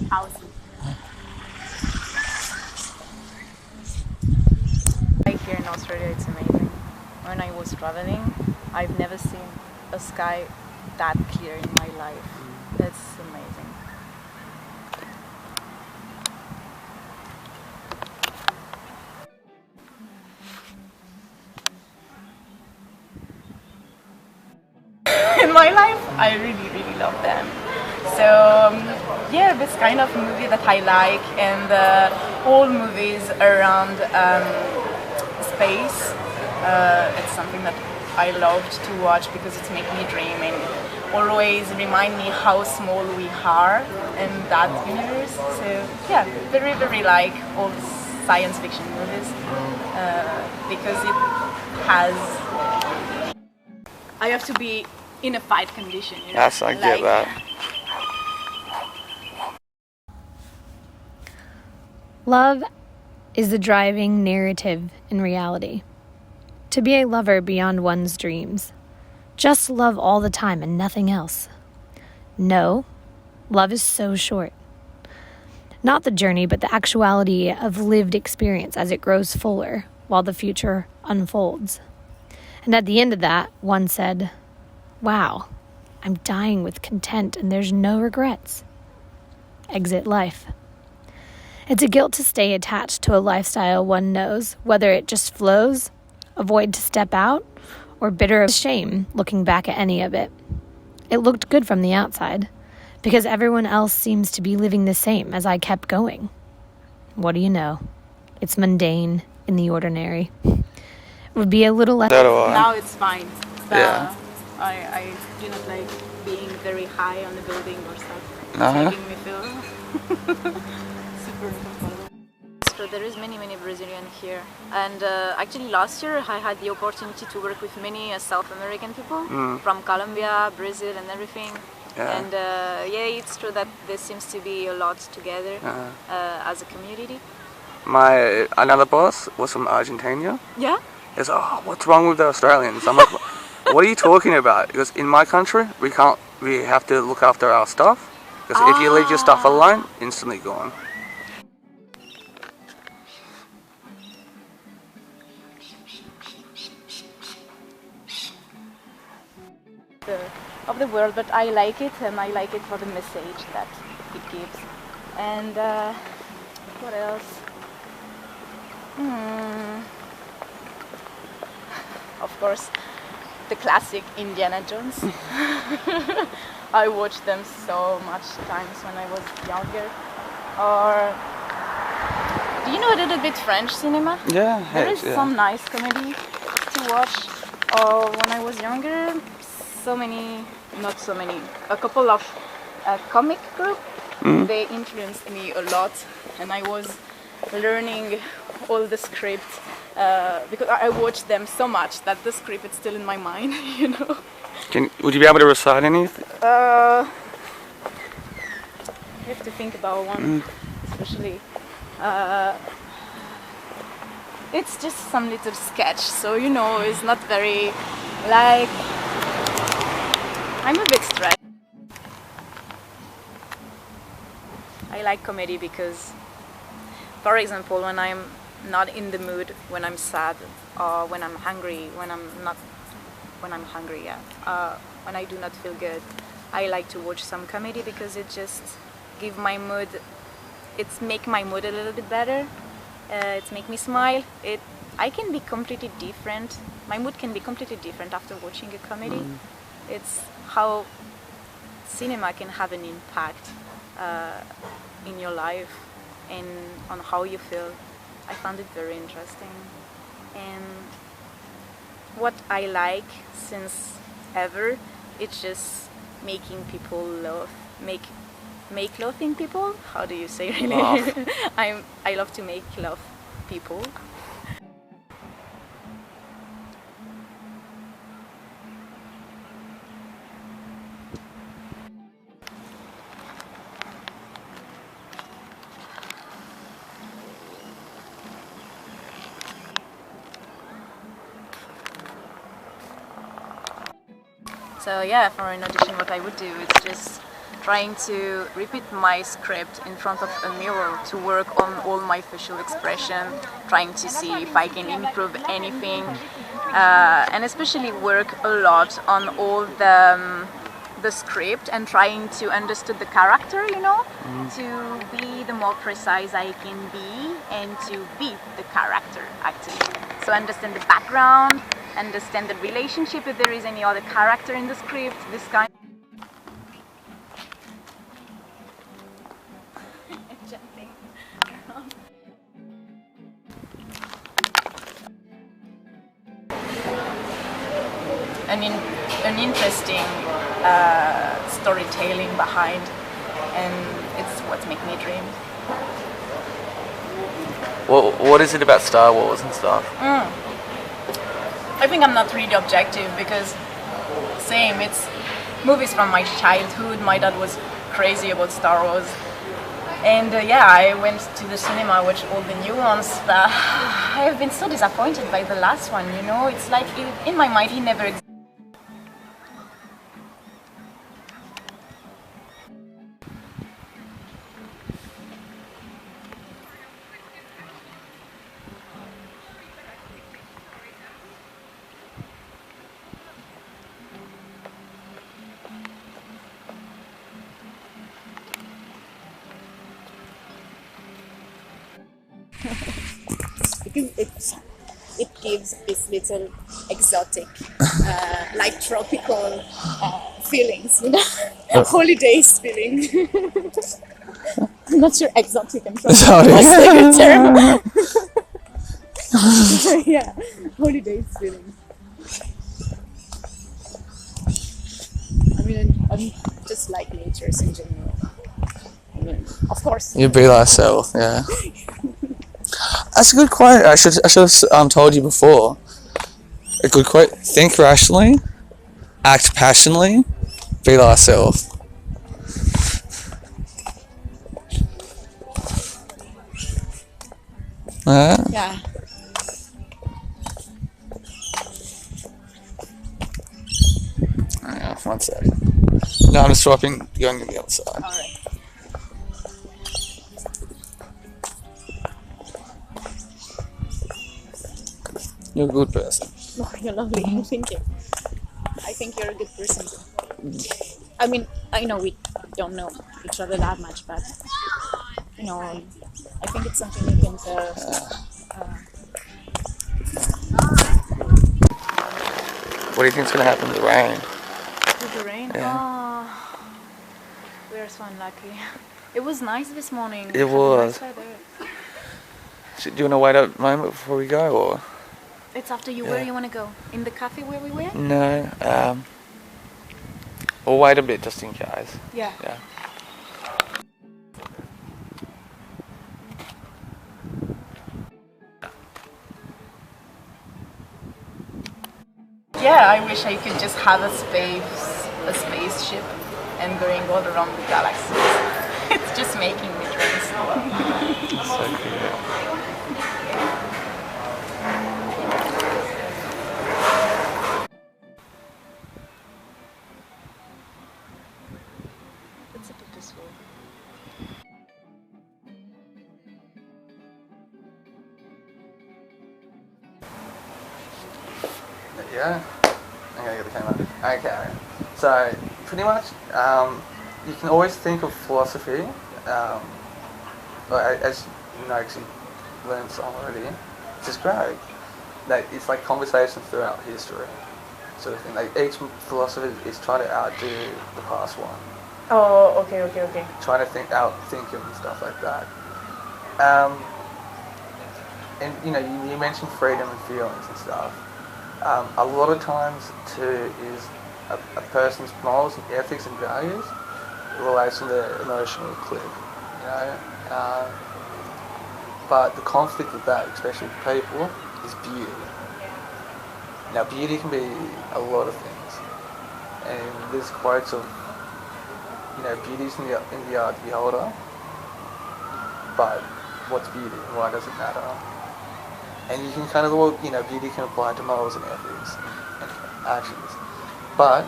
house. Like here in Australia, it's amazing. When I was traveling, I've never seen a sky that clear in my life. That's amazing. In my life, I really, really love them. So yeah, this kind of movie that I like, and all movies around space. It's something that I loved to watch because it makes me dream and always remind me how small we are in that universe. So yeah, very, very like all science fiction movies because it has. I have to be in a fight condition. You know? Yes, I get that. Love is the driving narrative in reality. To be a lover beyond one's dreams. Just love all the time and nothing else. No, love is so short. Not the journey, but the actuality of lived experience as it grows fuller while the future unfolds. And at the end of that, one said, "Wow, I'm dying with content and there's no regrets." Exit life. It's a guilt to stay attached to a lifestyle one knows, whether it just flows, avoid to step out, or bitter of shame looking back at any of it. It looked good from the outside, because everyone else seems to be living the same as I kept going. What do you know? It's mundane in the ordinary. It would be a little less... So do I. Now it's fine. Yeah. I do not like being very high on the building or stuff. It's Uh-huh. making me feel super uncomfortable. So there is many Brazilians here, and actually last year I had the opportunity to work with many South American people from Colombia, Brazil, and everything. Yeah. And yeah, it's true that there seems to be a lot together as a community. My another boss was from Argentina. Yeah. He's oh, what's wrong with the Australians? I'm like, what are you talking about? Because in my country, we have to look after our stuff. Because if you leave your stuff alone, instantly gone. Of the world, but I like it, and I like it for the message that it gives. And what else? Of course, the classic Indiana Jones. I watched them so much times when I was younger. Or do you know a little bit French cinema? Yeah, There is yeah. some nice comedy to watch. Or when I was younger, a couple of comic group. They influenced me a lot, and I was learning all the script because I watched them so much that the script is still in my mind, you know. Would you be able to recite anything? I have to think about one, especially. It's just some little sketch, so you know, it's not very like. I'm a bit stressed. I like comedy because, for example, when I'm not in the mood, when I'm sad, or when I'm hungry, when I do not feel good, I like to watch some comedy because it just give my mood, it's make my mood a little bit better. It's make me smile. I can be completely different my mood can be completely different after watching a comedy. It's how cinema can have an impact in your life and on how you feel. I found it very interesting. And what I like since ever, it's just making people laugh, make laughing people. How do you say really? I love to make laugh people. So yeah, for an audition what I would do is just trying to repeat my script in front of a mirror to work on all my facial expression, trying to see if I can improve anything, and especially work a lot on all the script and trying to understand the character, you know, to be the more precise I can be and to be the character actually. So understand the background, understand the relationship if there is any other character in the script, this kind. An interesting storytelling behind, and it's what makes me dream. What is it about Star Wars and stuff? I think I'm not really objective because same, it's movies from my childhood. My dad was crazy about Star Wars. And yeah, I went to the cinema, watched all the new ones, but I have been so disappointed by the last one, you know? It's like, in my mind, he never existed. Because it gives this little exotic, like tropical feelings, you know, holidays feeling. I'm not sure exotic and tropical was a good term. Yeah, holidays feeling. I mean, I'm just like natures in general. I mean, of course. You be thyself, yeah. That's a good quote. I should have told you before. A good quote. Think rationally, act passionately, be thyself. Yeah. Hang on, 1 second. No, I'm just swapping, going to the other side. Alright. You're a good person. Oh, you're lovely. Thank you. I think you're a good person too. I mean, I know we don't know each other that much, but you know, I think it's something you can tell. What do you think's gonna happen to the rain? With the rain? Yeah. Oh, we're so unlucky. It was nice this morning. It was. Nice weather. Do you want to wait a moment before we go, or? It's after you. Yeah. Where you want to go? In the cafe where we were? No. We'll wait a bit just in case. Yeah. Yeah. Yeah, I wish I could just have a spaceship and going all around the galaxy. It's just making me dream. So cute. It's a bit peaceful. Yeah. I'm gonna get the camera. Okay. So pretty much, you can always think of philosophy, as you know, 'cause you learned some already, which is great. it's like conversations throughout history, sort of thing. Like each philosopher is trying to outdo the past one. Oh, okay. Trying to outthink him and stuff like that. And you mentioned freedom and feelings and stuff. A lot of times too is a person's morals and ethics and values relates to their emotional clique, but the conflict with that, especially with people, is beauty. Now beauty can be a lot of things, and there's quotes of beauty's in the eye of the beholder, but what's beauty? Why does it matter? And you can kind of look, beauty can apply to morals and ethics and actions. But,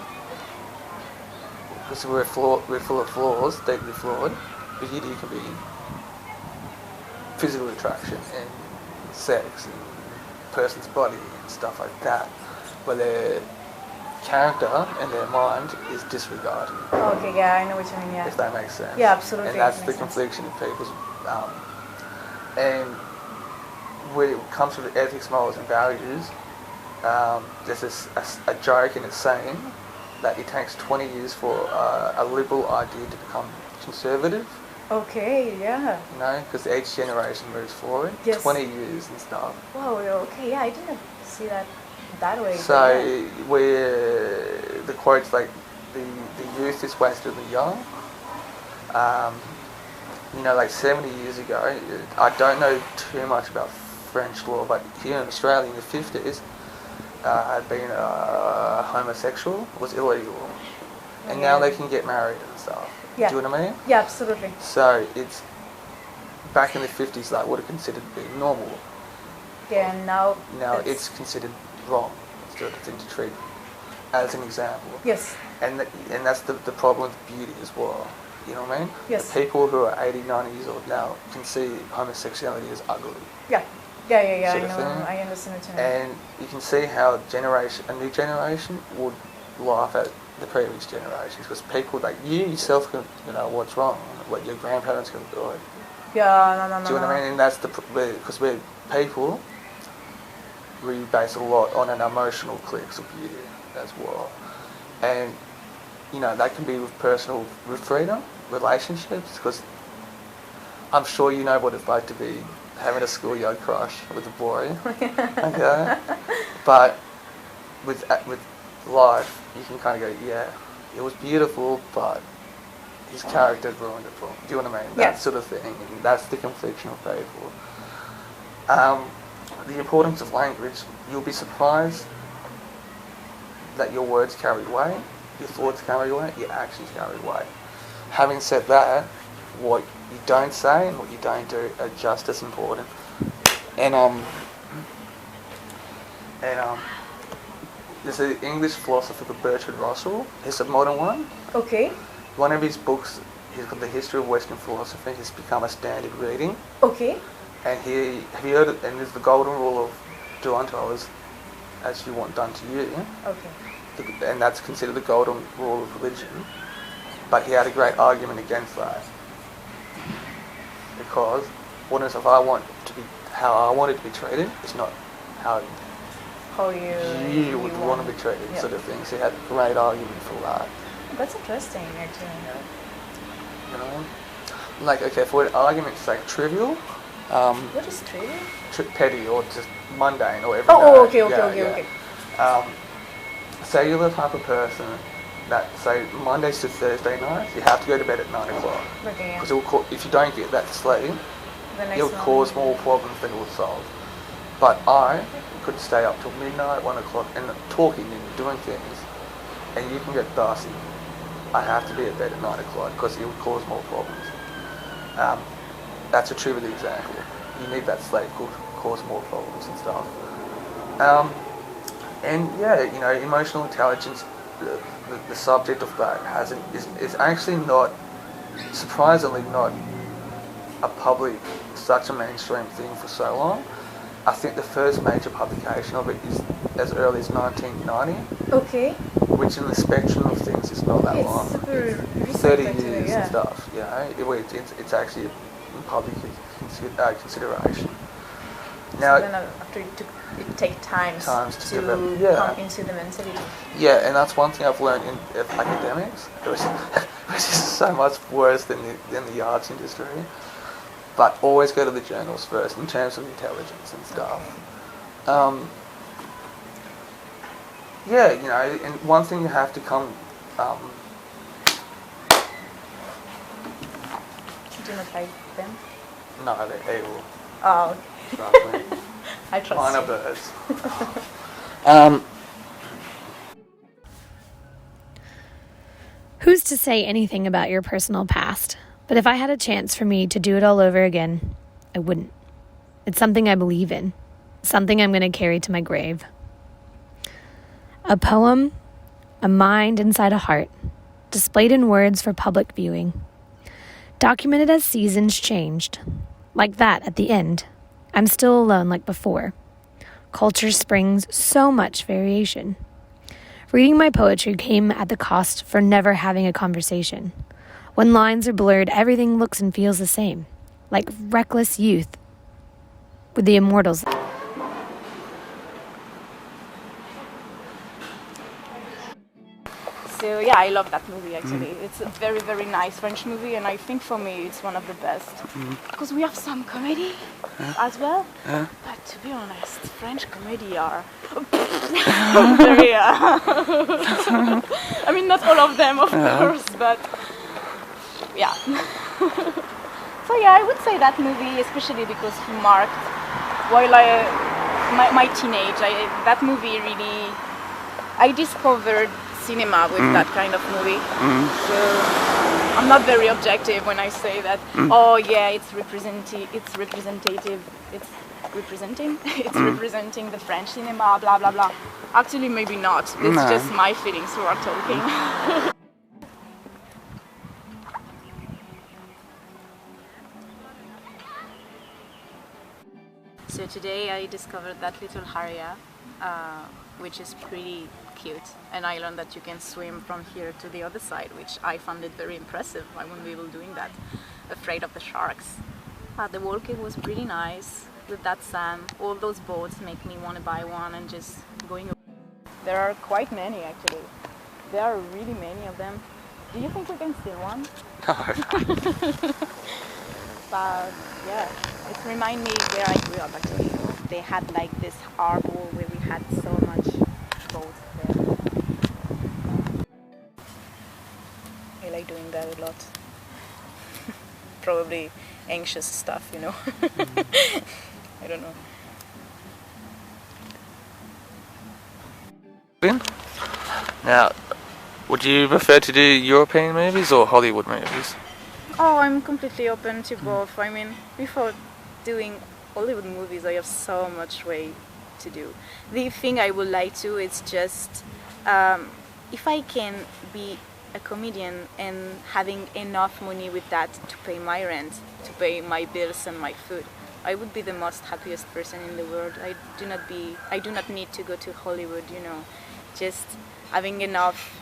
because we're full of flaws, deeply flawed, beauty can be physical attraction and sex and person's body and stuff like that, where their character and their mind is disregarded. Okay, yeah, I know what you mean, yeah. If that makes sense. Yeah, absolutely. And that's the confliction of people's... and when it comes to the ethics, morals and values, there's a joke in it saying that it takes 20 years for a liberal idea to become conservative. Okay, yeah. Because each generation moves forward. Yes. 20 years and stuff. Wow, okay, yeah, I didn't see that way. So, yeah. where the quote's like, the youth is wasted on the young. Like 70 years ago, I don't know too much about French law, but here in Australia in the 50s, being homosexual was illegal. And now they can get married and stuff. Yeah. Do you know what I mean? Yeah, absolutely. So it's back in the 50s that would have considered being normal. Yeah, and now it's considered wrong. It's the thing to treat as an example. Yes. And that's the problem with beauty as well. You know what I mean? Yes. The people who are 80, 90 years old now can see homosexuality as ugly. Yeah. Sort I of know. thing. I understand what you mean. And you can see how a new generation would laugh at the previous generations, because people like you yourself can, what's wrong, what your grandparents can do it. Yeah, no. Do you know what I mean? And that's because we're people, we base a lot on an emotional clicks of beauty as well. And, that can be with freedom, relationships, because I'm sure you know what it's like to be having a schoolyard crush with a boy. Okay? But with life, you can kind of go, yeah, it was beautiful, but his character ruined it for him. Do you know what I mean? Yeah. That sort of thing. And that's the confliction of people. The importance of language, you'll be surprised that your words carry weight, your thoughts carry weight, your actions carry weight. Having said that, what you don't say and what you don't do are just as important. And there's an English philosopher, Bertrand Russell. He's a modern one. Okay. One of his books, he's got The History of Western Philosophy. He's become a standard reading. Okay. And have you heard it? And there's the golden rule of do unto others as you want done to you. Okay. And that's considered the golden rule of religion. But he had a great argument against that. Because what if I want to be how I wanted to be treated, it's not how you would want to be treated, sort of thing. So he had a great argument for that. That's interesting, actually. Like, okay, for an argument's sake, trivial. What is trivial? Petty or just mundane or everyday. Oh, okay. Say you're the type of person that, say, Mondays to Thursday nights, you have to go to bed at 9 o'clock. Okay. Because if you don't get that sleep, it'll cause more problems than it will solve. But I could stay up till midnight, 1 o'clock, and talking and doing things, and you can get Darcy. I have to be at bed at 9 o'clock because it will cause more problems. That's a trivial example. You need that sleep to cause more problems and stuff. Emotional intelligence, the subject of that is actually not, surprisingly not such a mainstream thing for so long. I think the first major publication of it is as early as 1990. Okay. Which in the spectrum of things is not that long. Super 30 years and stuff, it's actually in public consideration. Now, so then after it take times to develop. Yeah. come into the mentality. Yeah, and that's one thing I've learned in academics, which is so much worse than the arts industry. But always go to the journals first in terms of intelligence and stuff. Yeah, you know, and one thing you have to come. Do not like them. No, they're evil. Oh, Trust me. I trust Mine are you. birds. Who's to say anything about your personal past? But if I had a chance for me to do it all over again, I wouldn't. It's something I believe in, something I'm going to carry to my grave. A poem, a mind inside a heart, displayed in words for public viewing, documented as seasons changed. Like that at the end, I'm still alone like before. Culture springs so much variation. Reading my poetry came at the cost for never having a conversation. When lines are blurred, everything looks and feels the same, like reckless youth with the immortals. So yeah, I love that movie actually. It's a very, very nice French movie, and I think for me it's one of the best. Because we have some comedy as well, but to be honest, French comedy are very... I mean, not all of them, of course, but yeah. So yeah, I would say that movie, especially because he marked, while my teenage, that movie really, I discovered cinema with that kind of movie. So I'm not very objective when I say that. Oh yeah, it's representing the French cinema, blah blah blah. Actually, maybe not. It's just my feelings who are talking. So today I discovered that little area, which is pretty cute, and I learned that you can swim from here to the other side, which I found it very impressive. I wouldn't be able doing that, afraid of the sharks. The walking was pretty nice with that sand. All those boats make me want to buy one and just going. There are quite many actually. There are really many of them. Do you think we can steal one? No. But yeah, it reminds me where I grew up actually. They had like this harbor where we had so much boats there. I like doing that a lot. Probably anxious stuff, you know. I don't know. Now, would you prefer to do European movies or Hollywood movies? Oh, I'm completely open to both. I mean, before doing Hollywood movies, I have so much way to do. The thing I would like to is just if I can be a comedian and having enough money with that to pay my rent, to pay my bills and my food, I would be the most happiest person in the world. I do not need to go to Hollywood, you know, just having enough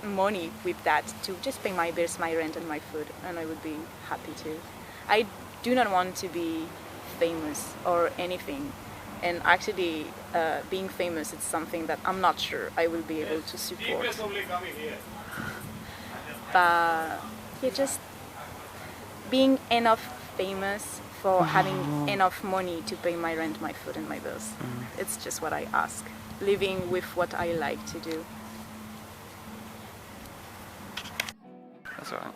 money with that to just pay my bills, my rent and my food, and I would be happy too. I do not want to be famous or anything, and actually being famous is something that I'm not sure I will be able to support. But yeah, just being enough famous for having enough money to pay my rent, my food and my bills. It's just what I ask. Living with what I like to do. That's alright.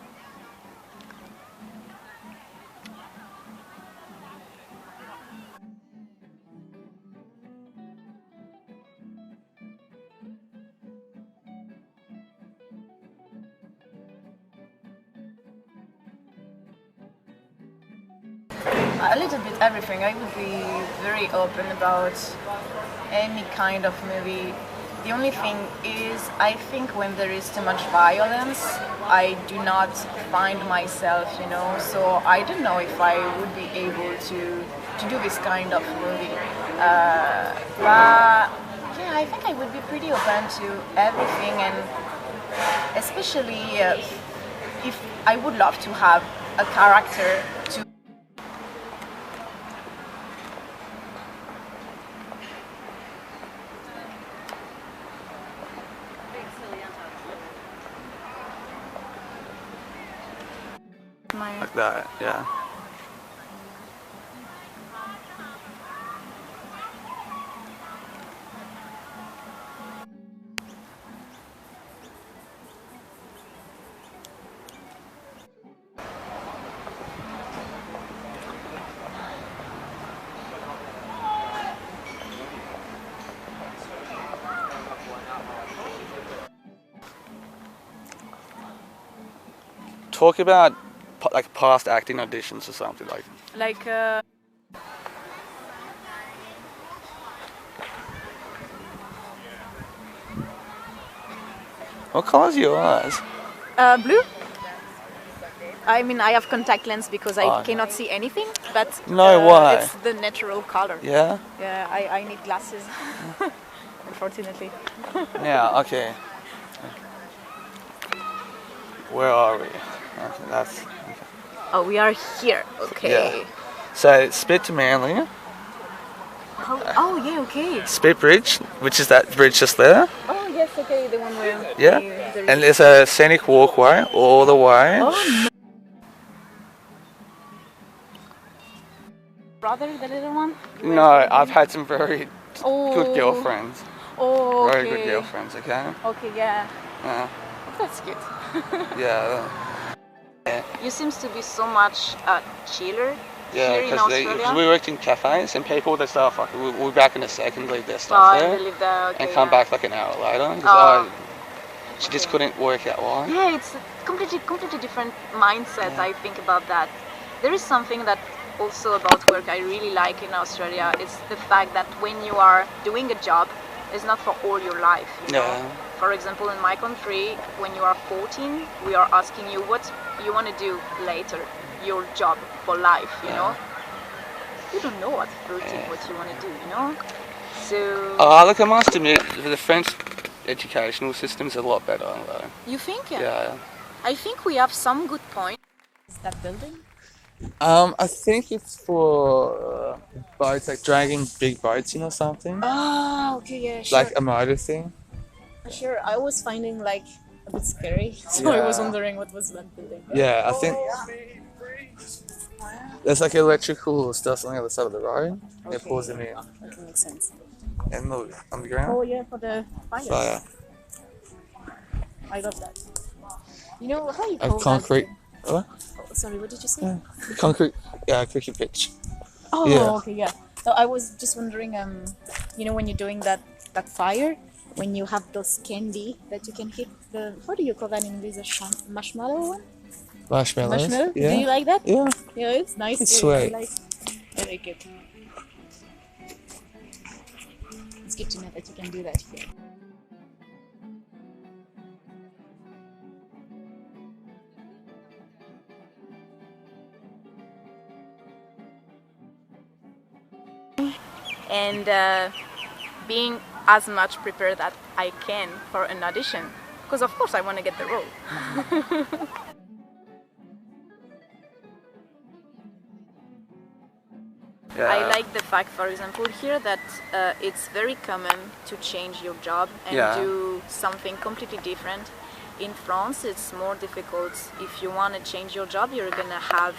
A little bit everything. I would be very open about any kind of movie. The only thing is, I think when there is too much violence, I do not find myself, you know, so I don't know if I would be able to do this kind of movie. But yeah, I think I would be pretty open to everything, and especially if I would love to have a character to that, yeah. Talk about like past acting auditions or something like. Like What colour's your eyes? blue. I mean, I have contact lens because I cannot see anything, but No way. it's the natural color. Yeah? Yeah, I need glasses, unfortunately. Yeah, okay. Where are we? Okay, that's... Oh, we are here. Okay. Yeah. So, Spit to Manly, Oh, yeah, okay. Spit Bridge, which is that bridge just there. Oh, yes, okay, the one where... Yeah. And there's a scenic walkway all the way. Oh, brother, the little one? No, I've had some very Oh. good girlfriends. Oh, okay. Very good girlfriends, okay? Okay, yeah. Yeah. That's good. Yeah. You seems to be so much chiller Yeah, here in because Australia. we worked in cafes and people, their stuff, like, we'll be back in a second, leave their Oh, stuff I there, believe that. Okay, and come yeah. back like an hour later. 'Cause Oh. she just couldn't work out why. Yeah, it's a completely different mindset. I think about that. There is something that also about work I really like in Australia. It's the fact that when you are doing a job, it's not for all your life. You know? Yeah. For example, in my country, when you are 14, we are asking you what you want to do later, your job for life. You know, you don't know at 13 what you want to do. You know, so. Look, I must admit, the French educational system's a lot better, though. You think? Yeah. I think we have some good points. Is that building? I think it's for boats, like dragging big boats in or something. Oh, okay, yeah, sure. Like a motor thing. Sure, I was finding like a bit scary, so I was Yeah. wondering what was that building. Yeah, I think there's like electrical stuff on the other side of the road. It pulls them in. That makes sense. And look, underground. Oh yeah, for the fire. Fire. I love that. You know how you A call concrete. that? What? Oh, sorry, what did you say? Yeah. Concrete. Yeah, cricket pitch. Oh, Yeah. okay, yeah. So I was just wondering, you know, when you're doing that fire, when you have those candy that you can hit the, what do you call that in English? Marshmallow one? Marshmallows. Marshmallow? Yeah. Do you like that? Yeah. Yeah, it's nice. It's too. sweet. I like it. It's good to know that you can do that here. And being as much prepared that I can for an audition, because of course I want to get the role. Yeah. I like the fact, for example, here that it's very common to change your job and Yeah. do something completely different. In France, it's more difficult. If you want to change your job, you're gonna have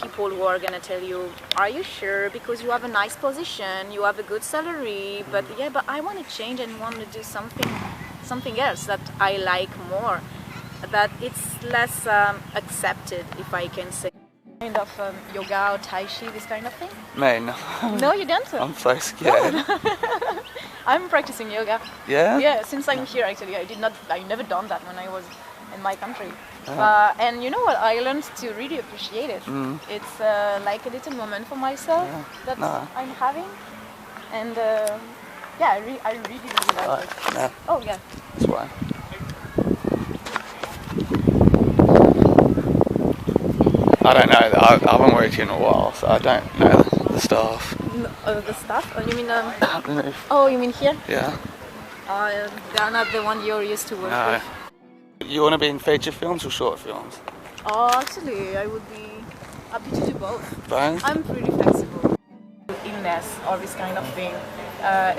people who are gonna tell you, "Are you sure? Because you have a nice position, you have a good salary, but but I want to change and want to do something else that I like more." That it's less accepted, if I can say. Kind of yoga or tai chi, this kind of thing. Man, No, you don't. I'm so scared. I'm practicing yoga. Yeah? Yeah, since I'm here actually, I never done that when I was in my country. And you know what? I learned to really appreciate it. It's like a little moment for myself that I'm having, and I really like it. Yeah, Oh yeah. that's why. I don't know. I haven't worked here in a while, so I don't know the staff. The stuff? Oh, you mean No. Oh, you mean here? Yeah. They're not the one you're used to work No. with. You want to be in feature films or short films? Oh, actually, I would be happy to do both. Both? I'm pretty flexible. Illness or this kind of thing,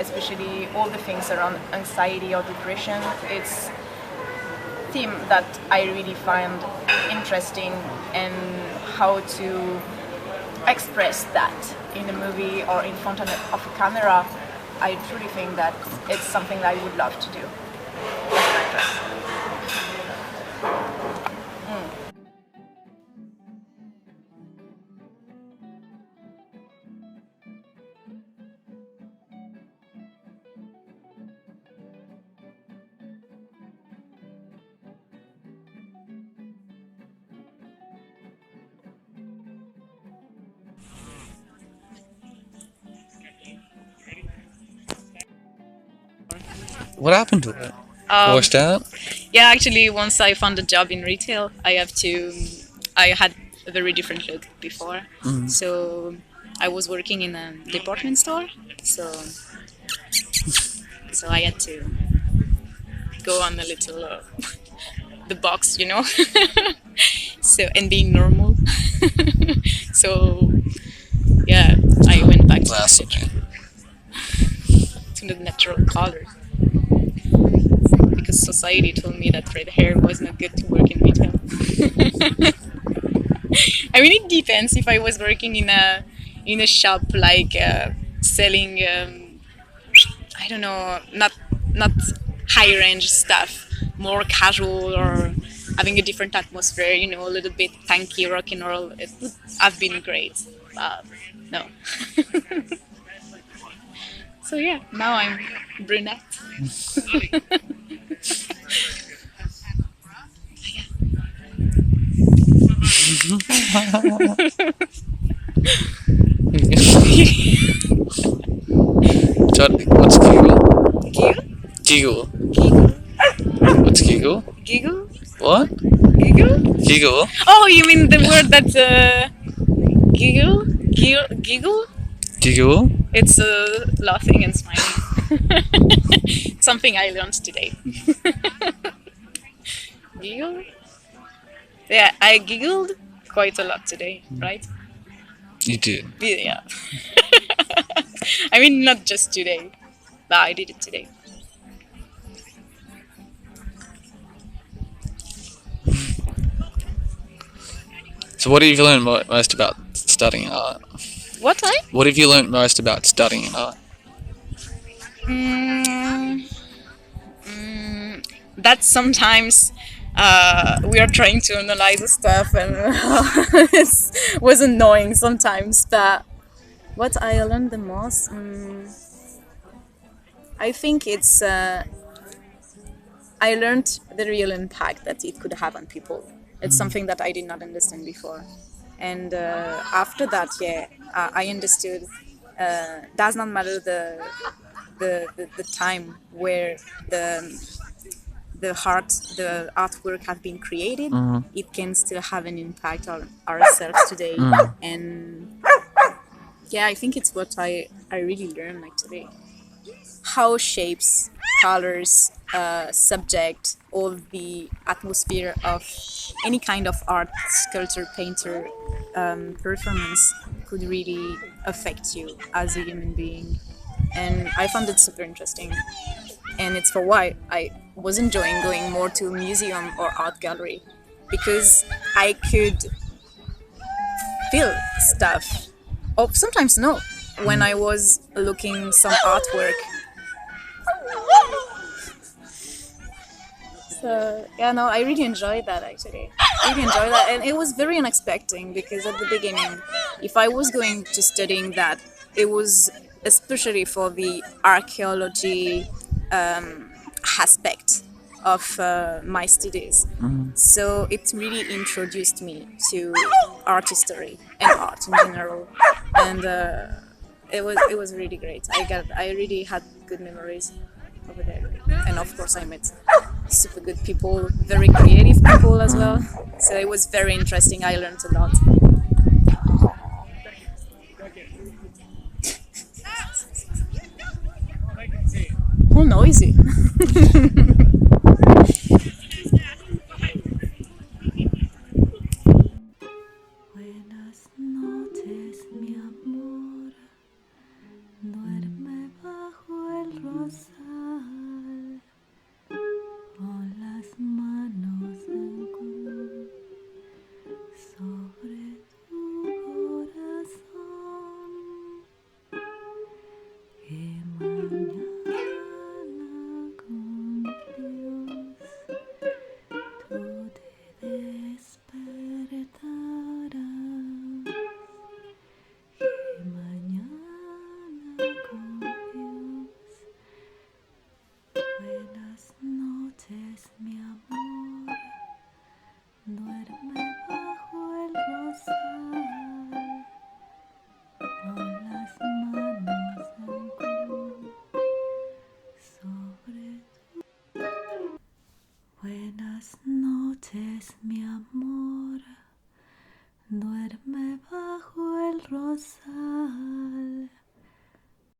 especially all the things around anxiety or depression, it's a theme that I really find interesting and how to express that in a movie or in front of a camera, I truly think that it's something that I would love to do as an actress. What happened to it? Washed out? Yeah, actually, once I found a job in retail, I had a very different look before. So I was working in a department store, so I had to go on a little the box, you know. So and being normal. So yeah, I went back to the natural color because society told me that red hair was not good to work in retail. I mean, it depends. If I was working in a shop like selling, I don't know, not high range stuff, more casual or having a different atmosphere, you know, a little bit punky rock and roll, it would have been great. No. So yeah, now I'm brunette. What's giggle? Giggle? Giggle. Giggle? What's giggle? Giggle? What? Giggle? Giggle? Oh, you mean the word that's giggle? Giggle? Giggle? It's laughing and smiling. Something I learned today. Giggle? Yeah, I giggled quite a lot today, right? You did. Yeah. I mean, not just today, but I did it today. So what have you learned most about studying art? What I? What have you learned most about studying art? That sometimes we are trying to analyze the stuff and it was annoying sometimes, but what I learned the most, I think it's I learned the real impact that it could have on people. It's something that I did not understand before, and after that, yeah, I understood. Does not matter the time where the artwork has been created, it can still have an impact on ourselves today. And yeah, I think it's what I really learned like today. How shapes, colors, subject, all the atmosphere of any kind of art, sculpture, painter, performance could really affect you as a human being. And I found it super interesting. And it's for why I was enjoying going more to a museum or art gallery, because I could feel stuff. Or sometimes no, when I was looking some artwork. So yeah, no, I really enjoyed that actually. I really enjoyed that, and it was very unexpected because at the beginning, if I was going to studying that, it was especially for the archaeology aspect of my studies. So it really introduced me to art history and art in general, and it was really great. I really had good memories over there, and of course I met super good people, very creative people as well. So it was very interesting. I learned a lot. Oh, noisy. Buenas noches, mi amor. Duerme bajo el rosal, con las manos en cruz. amor, duerme bajo el rosal, con las manos en cruz sobre tu. Buenas noches, mi